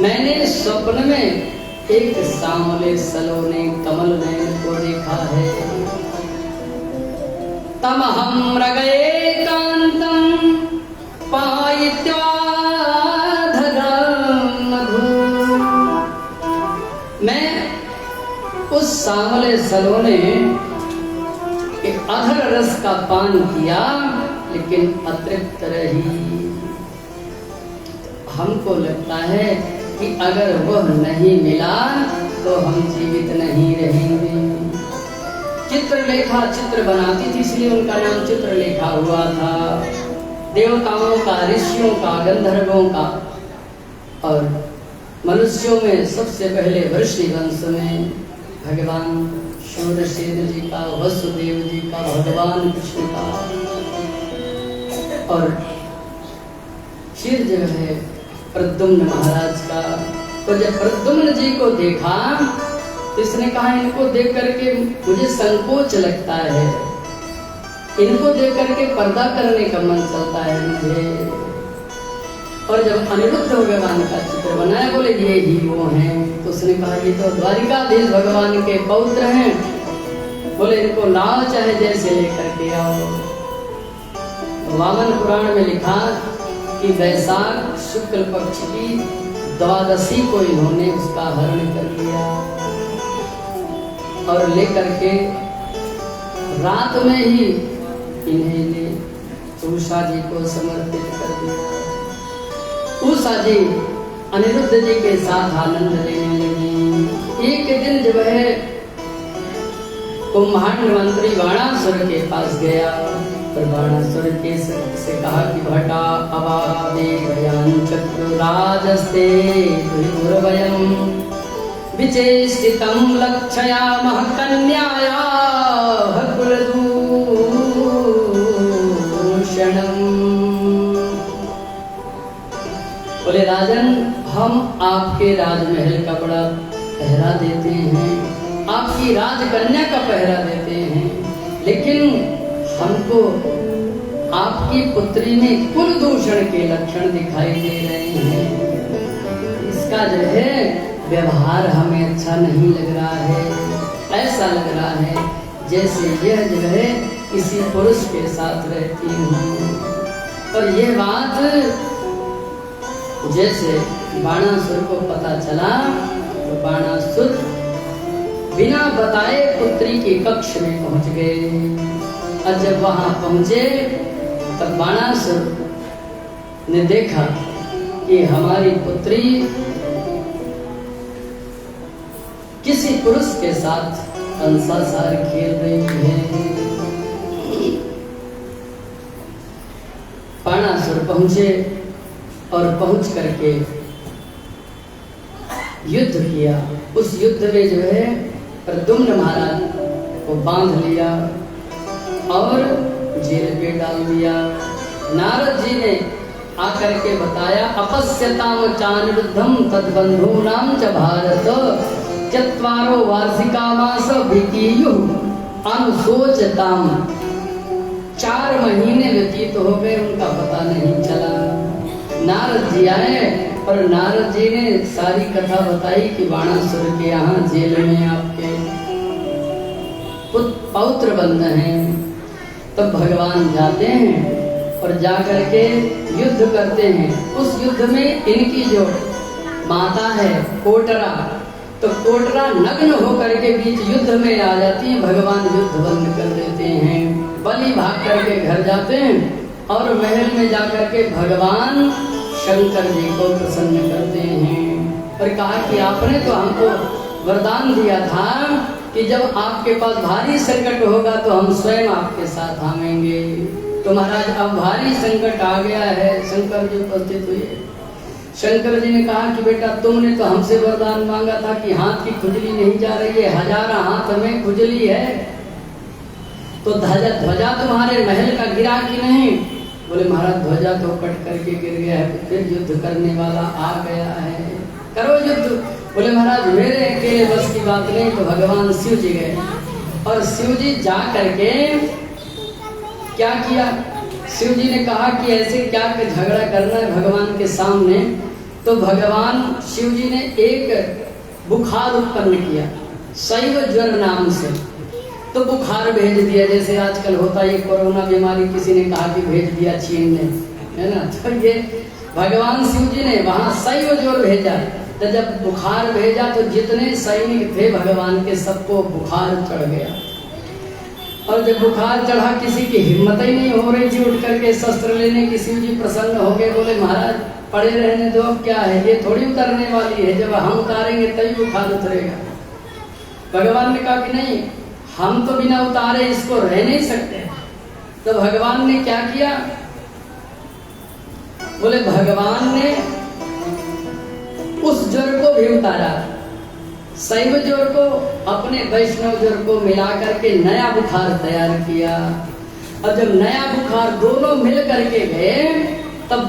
मैंने स्वप्न में एक सांवले सलोने कमल नयन को देखा है। तमहं मृगये कांतं पायित्वा मधु। मैं उस सांवले सलोने के अधर रस का पान किया लेकिन अतृप्त रही। हमको लगता है कि अगर वह नहीं मिला तो हम जीवित नहीं रहेंगे। चित्रलेखा चित्र बनाती थी इसलिए उनका नाम चित्रलेखा हुआ था। देवताओं का, ऋषियों का, गंधर्वों का और मनुष्यों में सबसे पहले वृषि वंश में भगवान शूरसेन जी का, वसुदेव जी का, भगवान कृष्ण का और फिर जो है प्रद्युम्न महाराज का। तो जब प्रद्युम्न जी को देखा तो इसने कहा इनको देख करके मुझे संकोच लगता है, इनको देख करके पर्दा करने का मन चलता है मुझे। और जब अनिरुद्ध भगवान का चित्र बनाया बोले ये ही वो हैं, तो उसने कहा ये तो द्वारिकाधीश भगवान के पौत्र हैं, बोले इनको लाओ चाहे जैसे लेकर के आओ। वामन पुराण में लिखा कि वैशाख शुक्ल पक्ष की द्वादशी को इन्होंने उसका हरण कर लिया और लेकर के रात में ही इन्हें ने उषा जी को समर्पित कर दिया। उषा जी अनिरुद्ध जी के साथ आनंद लेने लगी। एक दिन जब है कुंभांड मंत्री बाणासुर के पास गया, पर बाणासुर के से कहा कि भटा अवादे भयान चक्र राजस्ते दुर्वयम विचेष्टितं लक्षयामः कन्यायाः कुलदूषणम्। बोले राजन, हम आपके राजमहल का बड़ा पहरा देते हैं, आपकी राजकन्या का पहरा देते हैं, लेकिन हमको आपकी पुत्री में कुल दूषण के लक्षण दिखाई दे रहे हैं। इसका जो है व्यवहार हमें अच्छा नहीं लग रहा है। ऐसा लग रहा है जैसे यह जो है किसी पुरुष के साथ रहती हूँ। और यह बात जैसे बाणासुर को पता चला तो बाणासुर बिना बताए पुत्री के कक्ष में पहुंच गए। और जब वहां पहुंचे तब बाणासुर ने देखा कि हमारी पुत्री किसी पुरुष के साथ कंसासार खेल रही है। बाणासुर पहुंचे और पहुंच करके युद्ध किया। उस युद्ध में जो है प्रद्युम्न महाराज को बांध लिया और जेल पे डाल दिया। नारद जी ने आकर के बताया, अपश्यताम चानिरुद्धम तद्बंधूनाम च भारत चत्वारो वार्षिका मास बीतीयु अनुशोचताम। 4 महीने व्यतीत हो गए, उनका पता नहीं चला। नारद जी आए और नारद जी ने सारी कथा बताई कि बाणासुर के यहाँ जेल में आपके पौत्र बंद हैं। तब भगवान जाते हैं और जाकर के युद्ध करते हैं। उस युद्ध में इनकी जो माता है कोटरा, तो कोटरा नग्न होकर के बीच युद्ध में आ जाती है। भगवान युद्ध बंद कर देते हैं। बलि भाग करके घर जाते हैं और महल में जाकर के भगवान शंकर जी को प्रसन्न करते हैं और कहा कि आपने तो हमको वरदान दिया था कि जब आपके पास भारी संकट होगा तो हम स्वयं आपके साथ आवेंगे। तो महाराज अब भारी संकट आ गया है। शंकर जी उपस्थित हुए। शंकर जी ने कहा कि बेटा तुमने तो हमसे वरदान मांगा था कि हाथ की खुजली नहीं जा रही है, 1000 हाथ में खुजली है, तो ध्वजा तुम्हारे महल का गिरा कि नहीं? बोले महाराज ध्वजा तो कट करके गिर गया है, फिर युद्ध करने वाला आ गया है, करो युद्ध। बोले महाराज मेरे अकेले बस की बात नहीं। तो भगवान शिव जी गए और शिव जी जा करके क्या किया? शिव जी ने कहा कि ऐसे क्या झगड़ा करना है भगवान के सामने। तो भगवान शिव जी ने एक बुखार उत्पन्न किया शैव ज्वर नाम से। तो बुखार भेज दिया, जैसे आजकल होता है ये कोरोना बीमारी, किसी ने कहा कि भेज दिया चीन ने, है ना। तो ये भगवान शिव जी ने वहां शैव ज्वर भेजा। तो जब बुखार भेजा तो जितने सैनिक थे भगवान के सबको बुखार चढ़ गया। और जब बुखार चढ़ा किसी की हिम्मत ही नहीं हो रही थी उठ करके शस्त्र लेने की। शिव जी प्रसन्न हो गए, बोले महाराज पड़े रहने दो, क्या है ये थोड़ी उतरने वाली है, जब हम उतारेंगे तभी बुखार उतरेगा। भगवान ने कहा कि नहीं, हम तो बिना उतारे इसको रह नहीं सकते। तो भगवान ने क्या किया? बोले भगवान ने उस ज्वर को भी उतारा, शैव ज्वर को अपने वैष्णव ज्वर को मिला करके नया बुखार तैयार किया। और जब नया बुखार दोनों मिल करके गए तब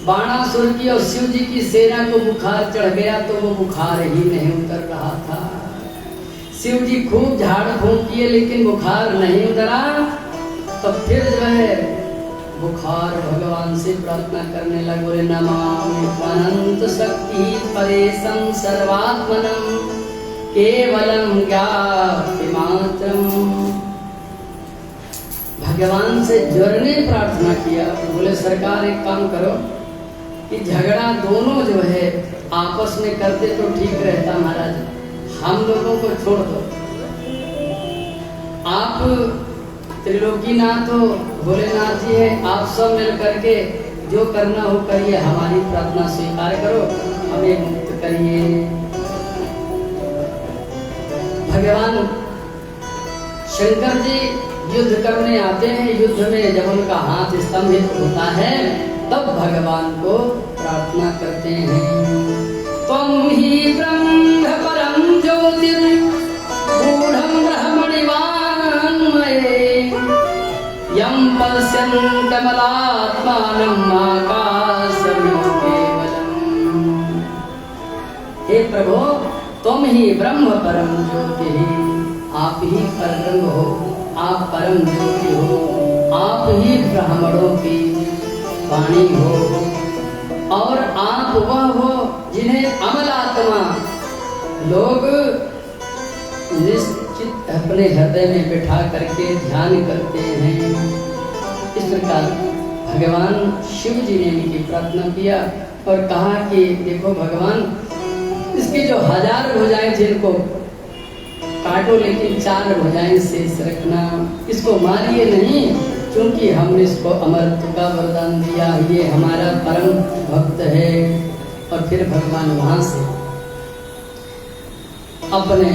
बाणासुर की और शिव जी की सेना को बुखार चढ़ गया, तो वो बुखार ही नहीं उतर रहा था। शिव जी खूब झाड़ फूंक किए लेकिन बुखार नहीं उतरा। तो फिर जो है बुखार भगवान से प्रार्थना करने लगे, बोले नमामि अनंत शक्ति परेशं सर्वात्मनं केवलम ज्ञाति मात्रम। भगवान से ज्वर ने प्रार्थना किया। बोले सरकार एक काम करो कि झगड़ा दोनों जो है आपस में करते तो ठीक रहता महाराज, हम लोगों को छोड़ दो। आप त्रिलोकीनाथ हो, भोलेनाथ जी है, आप सब मिल करके जो करना हो करिए, हमारी प्रार्थना स्वीकार करो, हमें मुक्त करिए। भगवान शंकर जी युद्ध करने आते हैं। युद्ध में जब उनका हाथ स्तंभित होता है तब भगवान को प्रार्थना करते हैं, त्वं ही ब्रह्म परम ज्योतिर्गूढ़ं ब्रह्मणिवान्मये यं पश्यन्तमलात्मानं आकाशं केवलम्। हे प्रभु, तुम ही ब्रह्म परम ज्योति, आप ही परब्रह्म हो, आप परम ज्योति हो, आप ही ब्राह्मणों की वाणी हो, और आप वह हो जिन्हें अमल आत्मा लोग निश्चित अपने हृदय में बिठा करके ध्यान करते हैं। इस प्रकार भगवान शिव जी ने इनकी प्रार्थना किया और कहा कि देखो भगवान, इसकी जो 1000 भुजाएं थी इनको काटो, लेकिन 4 भुजाएं शेष रखना, इसको मारिए नहीं, क्योंकि हमने इसको अमरत्व का वरदान दिया, ये हमारा परम भक्त है। और फिर भगवान वहां से अपने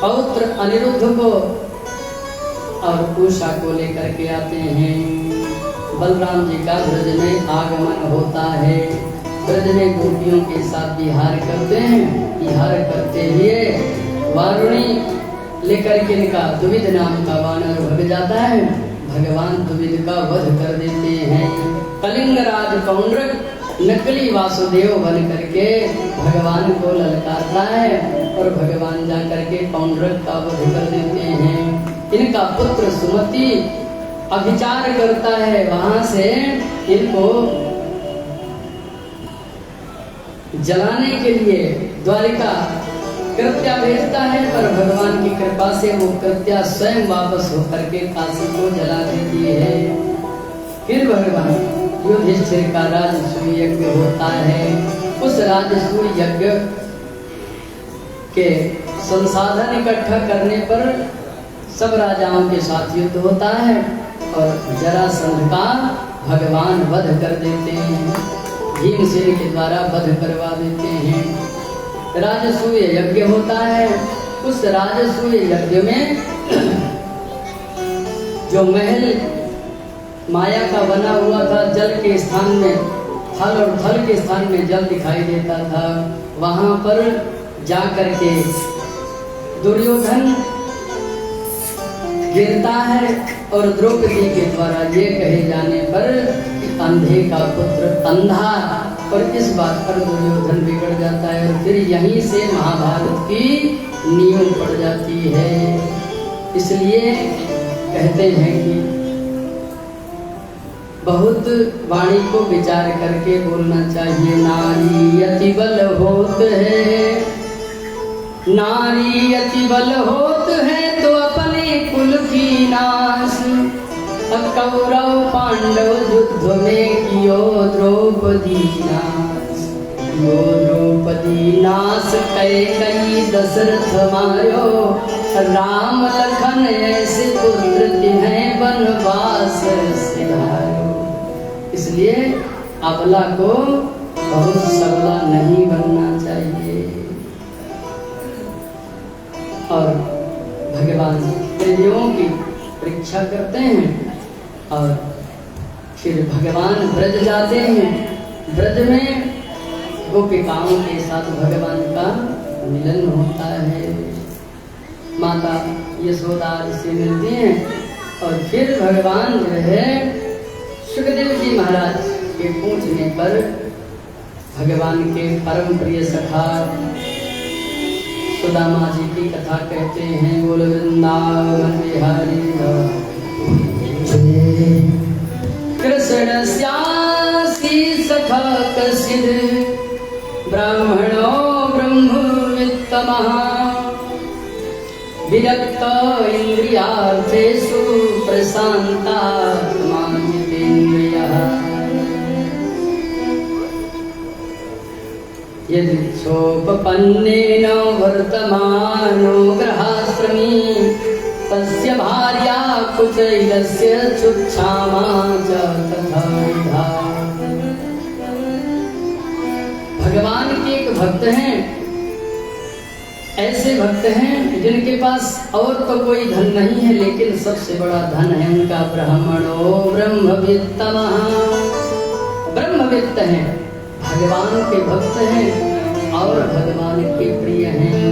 पौत्र अनिरुद्ध को और उषा को लेकर के आते हैं। बलराम जी का ब्रज में आगमन होता है, ब्रज में गोपियों के साथ विहार करते हैं। विहार करते हुए वारुणी लेकर के इनका दुविध नाम का वानर भग जाता है। भगवान दुविध का वध कर देते हैं। कलिंगराज कौंड्रक नकली वासुदेव बन करके भगवान को ललकारता है और भगवान जा करके कौंड्रक का वध कर देते हैं। इनका पुत्र सुमति अभिचार करता है, वहां से इनको जलाने के लिए द्वारिका कृत्या भेजता है, पर भगवान की कृपा से वो कृत्या स्वयं वापस होकर के काशी को जला देती है। फिर भगवान युधिष्ठिर का राजसूय यज्ञ होता है। उस राजसूय यज्ञ के संसाधन इकट्ठा करने पर सब राजाओं के साथ युद्ध होता है और जरासंध का भगवान वध कर देते हैं, भीमसेन के द्वारा वध करवा देते हैं। राजसूय यज्ञ होता है। उस राजसूय यज्ञ में जो महल माया का बना हुआ था, जल के स्थान में थल और थल के स्थान में जल दिखाई देता था, वहां पर जाकर के दुर्योधन गिरता है और द्रौपदी के द्वारा ये कहे जाने पर अंधे का पुत्र अंधा, और इस बात पर दुर्योधन बिगड़ जाता है और फिर यहीं से महाभारत की नींव पड़ जाती है। इसलिए कहते हैं कि बहुत वाणी को विचार करके बोलना चाहिए। नारी अति बल होत है, नारी अति बल होत है तो अपने कुल की नाश। कौरव पांडव युद्ध में कियो द्रौपदी नाश, कियो द्रौपदी नाश कैकेयी दशरथ मारो। राम लखन ऐसे पुत्र तिन्हें वनवास सिधारो। इसलिए अबला को बहुत सबला नहीं बनना चाहिए। और भगवान देवियों की परीक्षा करते हैं और फिर भगवान ब्रज जाते हैं। ब्रज में गोपिकाओं के साथ भगवान का मिलन होता है। माता यशोदा से मिलती हैं और फिर भगवान जो है सुखदेव जी महाराज के पूछने पर भगवान के परम प्रिय सखा सुदामा जी की कथा कहते हैं। बोल वृंदावन बिहारी कृष्ण श्यासी सखा कसिद ब्राह्मणो ब्रह्मवित्तमः विरक्त इंद्रियार्थेषु प्रशान्तात्मा जितेन्द्रियः। यदिच्छोपपन्नेन वर्तमानो गृहाश्रमी तस्य भार्या कुचैल कुचैलस्य चुच्छामा च तथा विधा। भगवान के एक भक्त हैं, ऐसे भक्त हैं जिनके पास और तो कोई धन नहीं है, लेकिन सबसे बड़ा धन है उनका ब्राह्मणो ब्रह्मवित्तमः। ब्रह्मवित्त हैं, भगवान के भक्त हैं और भगवान के प्रिय हैं।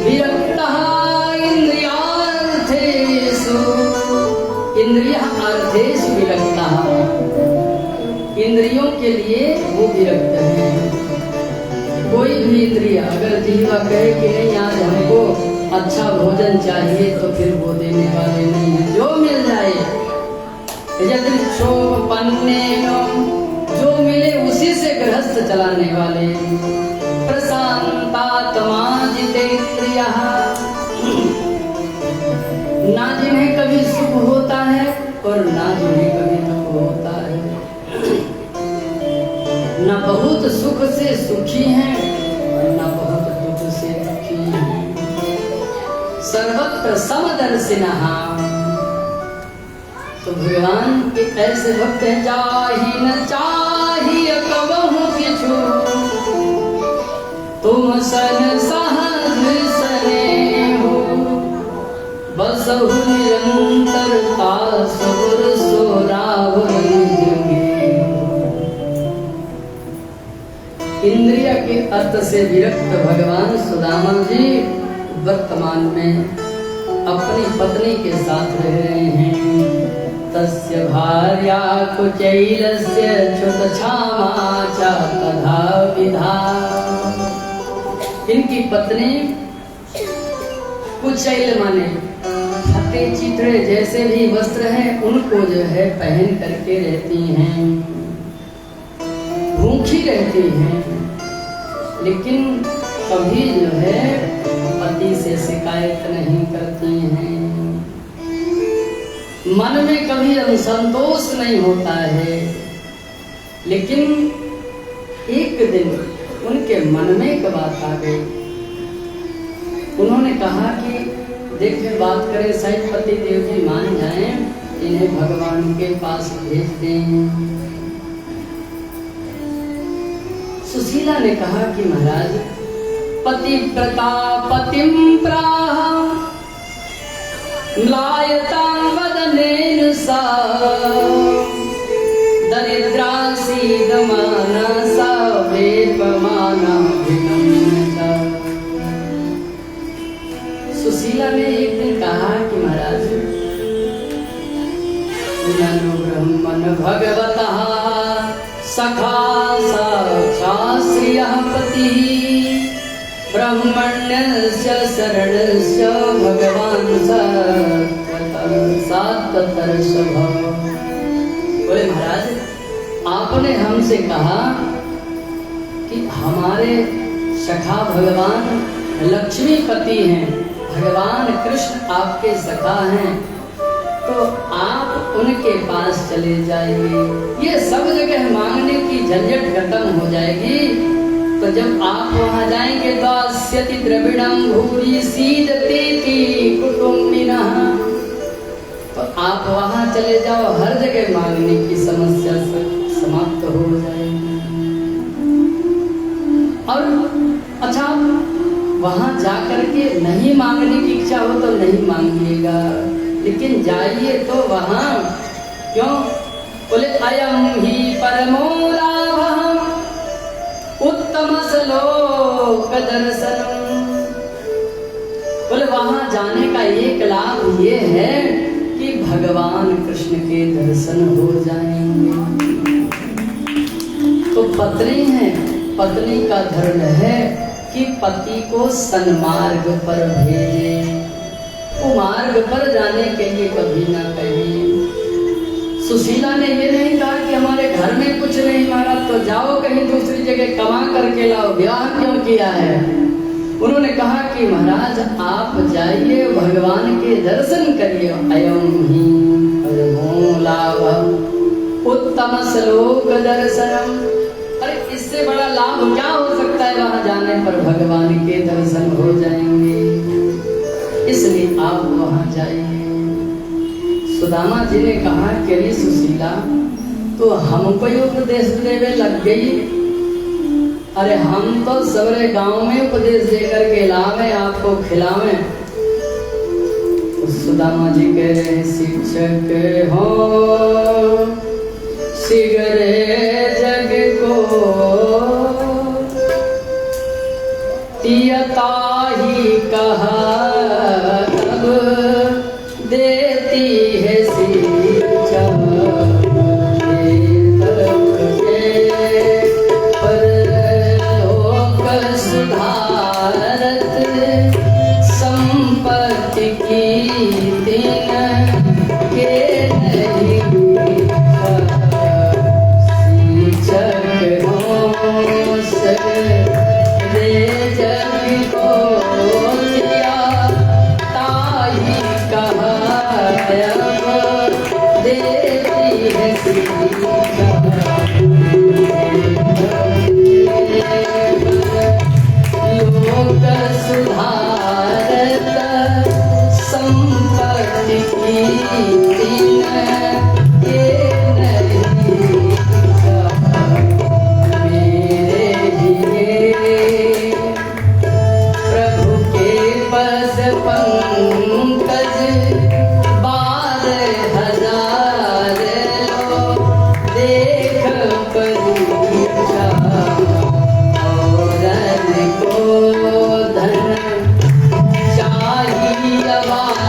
विरक्तः इंद्रियार्थेषु, इंद्रियार्थेषु विरक्तः, इंद्रियों के लिए वो विरक्त हैं। कोई भी इंद्रिय अगर जीवा कहे कि नहीं आज हमको अच्छा भोजन चाहिए, तो फिर वो देने वाले नहीं है। जो मिल जाए, जो मिले उसी से गृहस्थ चलाने वाले। प्रशांतात्मा जितेन्द्रियः, ना जिन्हें कभी सुख होता है और ना जिन्हें कभी दुख होता है, न बहुत सुख से सुखी हैं न बहुत दुख से दुखी हैं। सर्वत्र समदर्शिनः, तो भगवान के ऐसे भक्त हैं, जाहि न चाहिए कबहु किछु, तुम सन सहज स्नेहो, बसहु निरंतरता सुर सोरावुर जगे। इंद्रिय के अर्थ से विरक्त भगवान सुदामा जी वर्तमान में अपनी पत्नी के साथ रह रहे हैं। तस्य भार्या कुचैलस्य च्युतछामा च तथा विधा। इनकी पत्नी कुचैल माने फटे चित्रे जैसे भी वस्त्र हैं, उनको जो है पहन करके रहती हैं, भूखी रहती हैं, लेकिन कभी जो है पति से शिकायत नहीं करती हैं। मन में कभी असंतोष नहीं होता है, लेकिन एक दिन उनके मन में एक बात आ गई। उन्होंने कहा कि देखिए बात करें, शायद पति देव जी मान जाएं, इन्हें भगवान के पास भेज दें। सुशीला ने कहा कि महाराज, पतिव्रता पतिं प्राह म्लायतां वदनेन सा, दरिद्रासीदमाना सा वेपमाना विनम्रता। सुशीला ने एक दिन कहा कि महाराज, ननु ब्रह्मन् भगवतः सखा साक्षाश्रियः पतिः, ब्रह्मण्यस्य शरणस्य भगवान् सात्वतर्षभ। बोले महाराज, आपने हमसे कहा कि हमारे सखा भगवान लक्ष्मीपति हैं, भगवान कृष्ण आपके सखा हैं, तो आप उनके पास चले जाइए, ये सब जगह मांगने की झंझट खत्म हो जाएगी। तो जब आप वहां जाएंगे, दास्यति द्रविणं भूरि सीदतेति कुटुम्बिनः, तो आप वहां चले जाओ, हर जगह मांगने की समस्या समाप्त हो जाएगी। और अच्छा, वहां जाकर के नहीं मांगने की इच्छा हो तो नहीं मांगिएगा, लेकिन जाइए तो वहां क्यों? बोले अयम ही परमो लाभः उत्तम श्लोक दर्शनम। बोले वहां जाने का एक लाभ ये है कि भगवान कृष्ण के दर्शन हो जाएंगे। तो पत्नी है, पत्नी का धर्म है कि पति को सन्मार्ग पर भेजे, कुमार्ग पर जाने के लिए कभी ना कहे। सुशीला ने ये नहीं कहा कि हमारे घर में कुछ नहीं मारा तो जाओ कहीं दूसरी जगह कमा करके लाओ, ब्याह क्यों किया है। उन्होंने कहा कि महाराज आप जाइए, भगवान के दर्शन करिए। अयम ही परमो लाभ उत्तम श्लोक दर्शनम। अरे इससे बड़ा लाभ क्या हो सकता है, वहां जाने पर भगवान के दर्शन हो जाएंगे, इसलिए आप वहां जाइए। सुदामा जी ने कहा कि अरे सुशीला तो हमको ही उपदेश देवे लग गई। अरे हम तो सबरे गांव में उपदेश देकर के लावे आपको खिलावे। तो सुदामा जी कह रहे शिक्षक हो सिगरे जग को तियता ही कहा तब देती है शिक्षा पर लोक सुधारत संपत्ति की दिन के नहीं शिक्षक हो सगरे जग को दिया ताई कहा देती है शिक्षा लोक सुधारत संपत्ति की दिन के नहीं मेरे लिए प्रभु के पद पंकज 12,000 लो देख परीक्षा औरन को धन चाहिए बावरी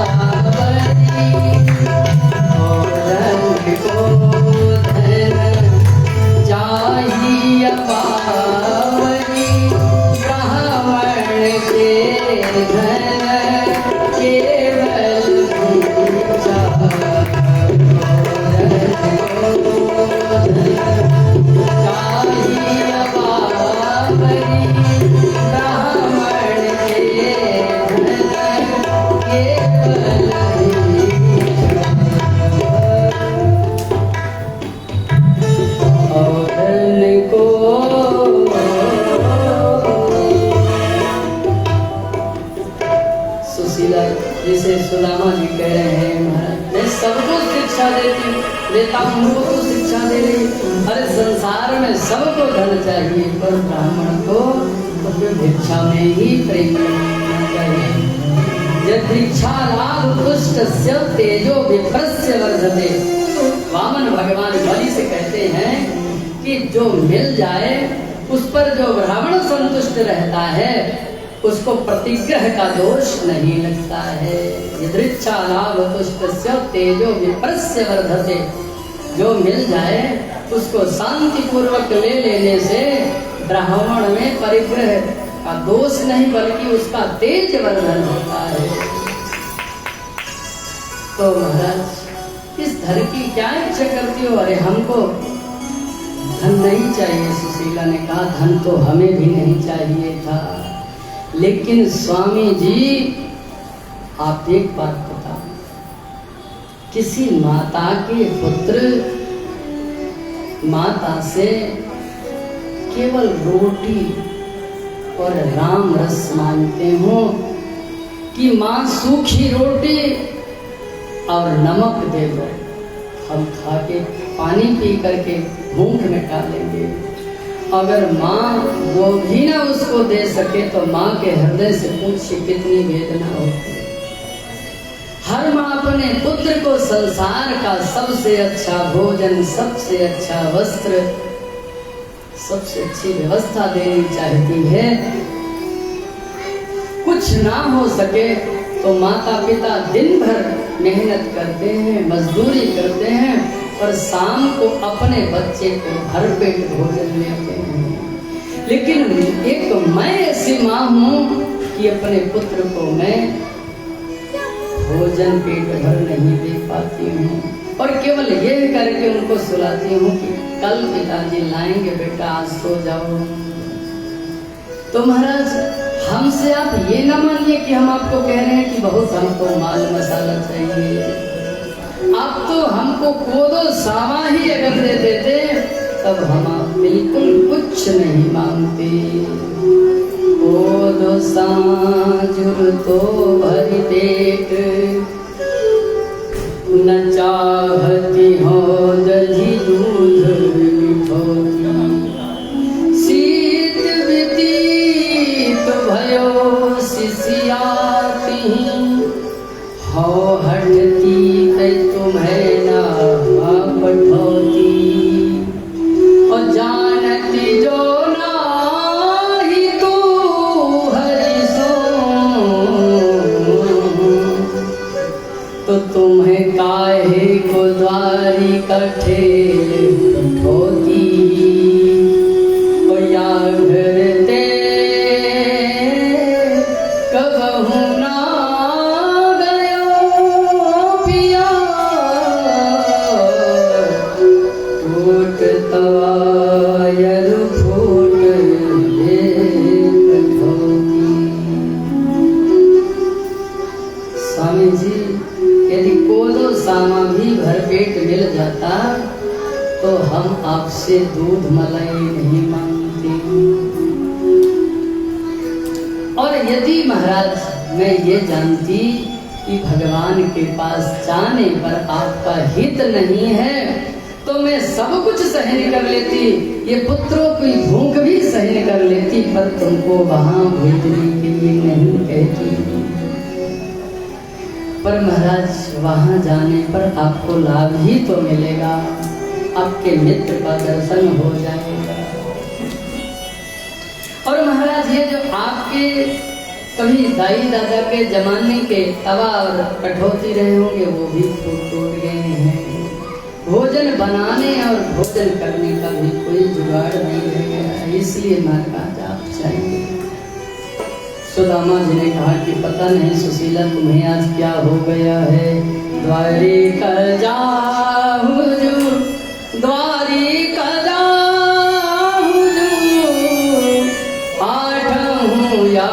औरन को धन चाहिए बावरी ब्राह्मण के धन केवल पूजा चाहिए बावरी ब्राह्मण के धन केवल औरन को सुशीला जिसे सुदामा जी कह रहे हैं महाराज मैं सबको शिक्षा देता हूँ उनको शिक्षा दे रही। अरे संसार में सबको धन चाहिए पर ब्राह्मण को तो फिर भिक्षा में ही प्रेम करना चाहिए। यदि भिक्षा लाभ पुष्ट तेजो विप्रस्य वर्धते। वामन भगवान बलि से कहते हैं कि जो मिल जाए उस पर जो ब्राह्मण संतुष्ट रहता है उसको प्रतिग्रह का दोष नहीं लगता है। यदृच्छा लाभ तुष्टस्य तेजो विप्रस्य वर्धते। जो मिल जाए उसको शांति पूर्वक ले लेने से ब्राह्मण में परिग्रह का दोष नहीं बल्कि उसका तेज वर्धन होता है। तो महाराज इस धन की क्या इच्छा करती हो? अरे हमको धन नहीं चाहिए। सुशीला ने कहा धन तो हमें भी नहीं चाहिए था, लेकिन स्वामी जी आप एक बात बताओ, किसी माता के पुत्र माता से केवल रोटी और राम रस मांगते हो कि माँ सूखी रोटी और नमक दे दो, हम खा के पानी पी करके भूख मिटा लेंगे। अगर माँ वो भी ना उसको दे सके तो माँ के हृदय से पूछिए कितनी वेदना होती है। हर माँ अपने पुत्र को संसार का सबसे अच्छा भोजन, सबसे अच्छा वस्त्र, सबसे अच्छी व्यवस्था देनी चाहती है। कुछ ना हो सके तो माता पिता दिन भर मेहनत करते हैं, मजदूरी करते हैं और शाम को अपने बच्चे को भरपेट भोजन देते हैं। लेकिन एक मैं ऐसी माँ हूँ कि अपने पुत्र को मैं भोजन पेट भर नहीं दे पाती हूँ और केवल ये करके उनको सुलाती हूँ कि कल पिताजी लाएंगे बेटा, आज सो जाओ। तो महाराज हमसे आप ये न मानिए कि हम आपको कह रहे हैं कि बहुत हमको माल मसाला चाहिए। आप तो हमको कोदो सावा ही अगर दे देते तब हम आप बिल्कुल कुछ नहीं मांगते। कोदो साजुर तो भरी पेट न चाहती हो दही दूध मिठोती, शीत व्यतीत भयो सिसियाती, हो हटती है तुम्हें ना पठोती, और जानती जो नाही तू हरि सो, तो तुम्हें काहे को द्वारी कठेल पठोती, और या घरते कबहू ना गयो पिया, टूट तवायल फूट हे कठौती। स्वामी जी, यदि कोदो सामा भी भरपेट मिल जाता तो हम आपसे दूध मलाई नहीं मांगते। और यदि महाराज मैं ये जानती कि भगवान के पास जाने पर आपका हित नहीं है तो मैं सब कुछ सहन कर लेती, ये पुत्रों की भूख भी सहन कर लेती, पर तुमको वहां भेजने के लिए नहीं कहती। पर महाराज वहां जाने पर आपको लाभ ही तो मिलेगा, आपके मित्र का दर्शन हो जाएगा। और महाराज ये जो आपके कभी दाई दादा के जमाने के तवा और कठौती रहे होंगे वो भी टूट गए हैं। भोजन बनाने और भोजन करने का भी कोई जुगाड़ नहीं रह गया है, इसलिए महाराज आप चाहिए। सुदामा जी ने कहा कि पता नहीं सुशीला तुम्हें आज क्या हो गया है। द्वारिका जाऊं द्वारिका जाऊं आठहूं या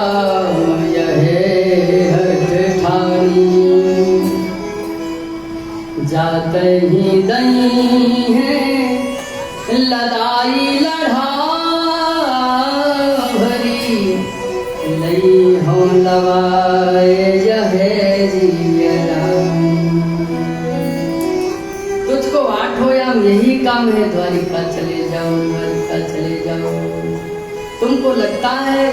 जाते ही दई है लदाई लढ़ा भरी, लई हो लवाए यहे जियरा। तुझको आठों याम यही काम है, द्वारिका चले जाओ द्वारिका चले जाओ। तुमको लगता है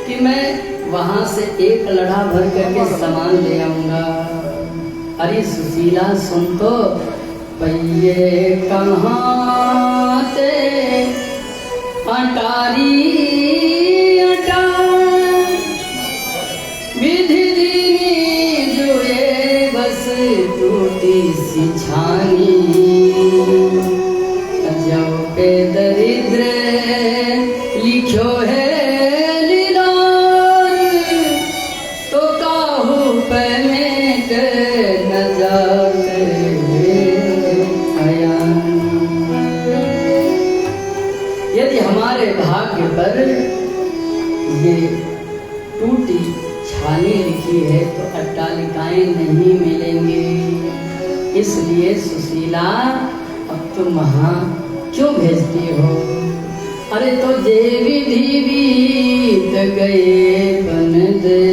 कि मैं वहां से एक लड़ा भर करके सामान ले आऊंगा। अरे सुशीला सुन तो, पहिए कहाँ से अटारी अटा, विधि दीनी जो ये बस टूटी सी छानी, जब पे दरिद्र लिखो है तो काहू पे मेट न जाते आया। यदि हमारे भाग्य पर ये टूटी छानी लिखी है तो अट्टालिकाएं नहीं मिलेंगे। इसलिए सुशीला अब तुम वहां क्यों भेजती हो? अरे तो जे विधि बीत गए बन दे,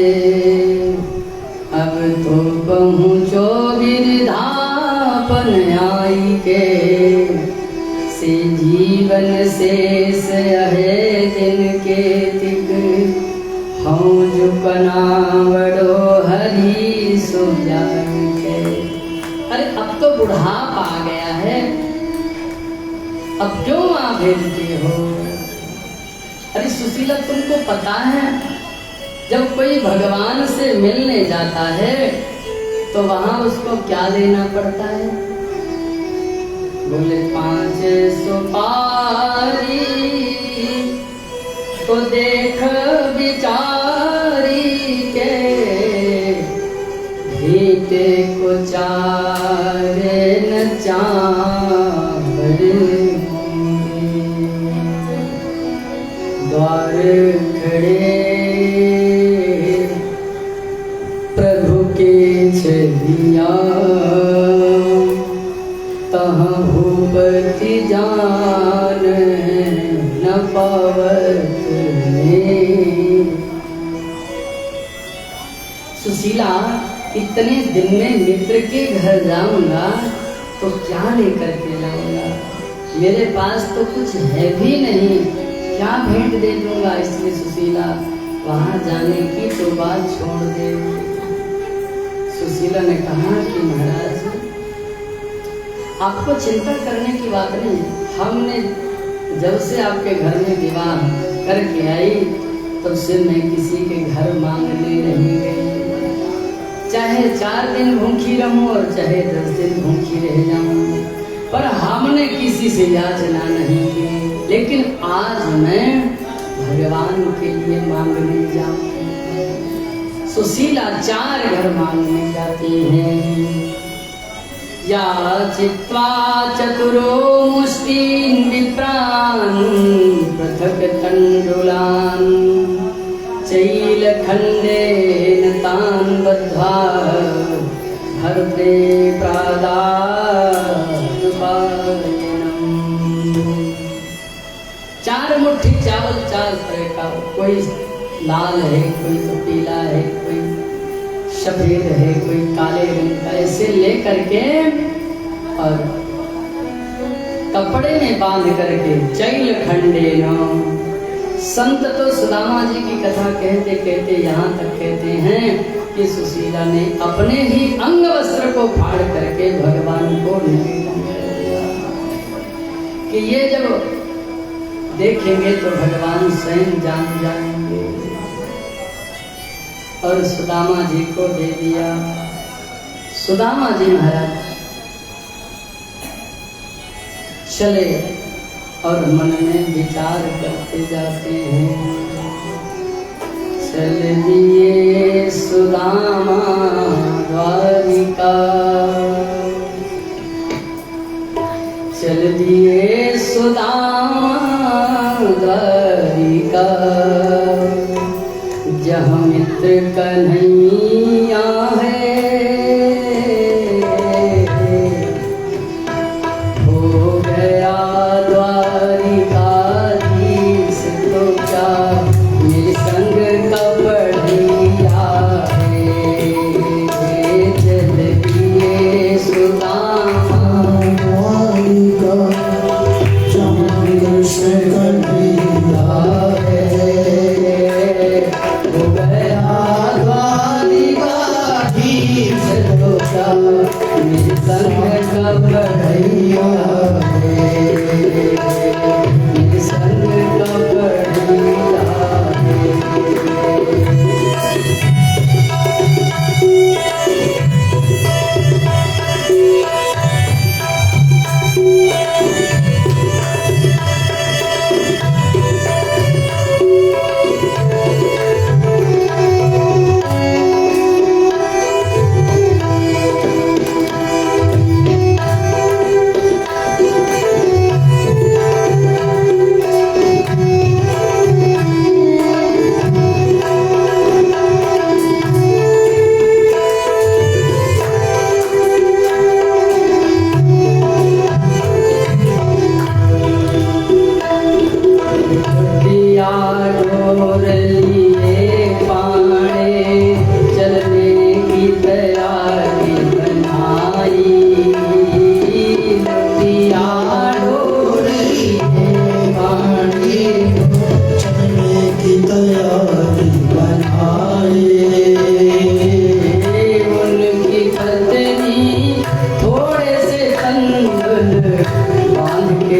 अब तो पहुँचो विरधापन आई के, से जीवन शेष है दिन के तिक, हम झुकना बड़ो हरी सो जाए। अरे अब तो बुढ़ापा आ गया है, अब क्यों वहां भेजते हो? अरे सुशीला तुमको पता है जब कोई भगवान से मिलने जाता है तो वहां उसको क्या लेना पड़ता है? बोले 5 सुपारी तो देख बिचारी के, भेटे को चारे न चावर, द्वार खड़े प्रभु के छलिया, तहाँ भूपति जान न पावत ने। सुशीला इतने दिन में मित्र के घर जाऊंगा तो क्या लेकर के जाऊंगा? मेरे पास तो कुछ है भी नहीं, क्या भेंट दे दूंगा? इसलिए सुशीला वहां जाने की तो बात छोड़ दे। सुशीला ने कहा कि महाराज आपको चिंता करने की बात नहीं, हमने जब से आपके घर में विवाह करके आई तब से मैं किसी के घर मांगने नहीं गई, चाहे 4 दिन भूखी रहूं और चाहे 10 दिन भूखी रह जाऊं, पर हमने किसी से याचना नहीं की। लेकिन आज मैं भगवान के लिए मांगने जाऊं। सुशीला 4 घर मांगने जाती हैं। याचित्वा चतुरो मुष्टीन् विप्रान् पृथक् तण्डुलान् चैलखण्डेन तान् बद्ध्वा भर्त्रे प्रादायुपायनम्। 4 मुट्ठी चावल 4 तरह का, कोई लाल है, कोई तो पीला है, कोई सफेद है, कोई काले रंग का, ऐसे ले करके और कपड़े में बांध करके चैल खंडे न। संत तो सुदामा जी की कथा कहते कहते यहाँ तक कहते हैं कि सुशीला ने अपने ही अंग वस्त्र को फाड़ करके भगवान को निवेदन कर दिया कि ये जब देखेंगे तो भगवान स्वयं जान जाएंगे। और सुदामा जी को दे दिया। सुदामा जी महाराज चले और मन में विचार करते जाते हैं। चल दिए सुदामा द्वारिका, चल दिए सुदामा द्वारिका, जहाँ मित्र कन्हैया है, हो गया द्वारिकाधीश तो क्या मेरे संग का बढ़िया है। चल दिए सुदामा द्वारिका, जहाँ मित्र कन्हैया है, मेरे संग का बढ़िया है, मेरे संग का बढ़िया बांध के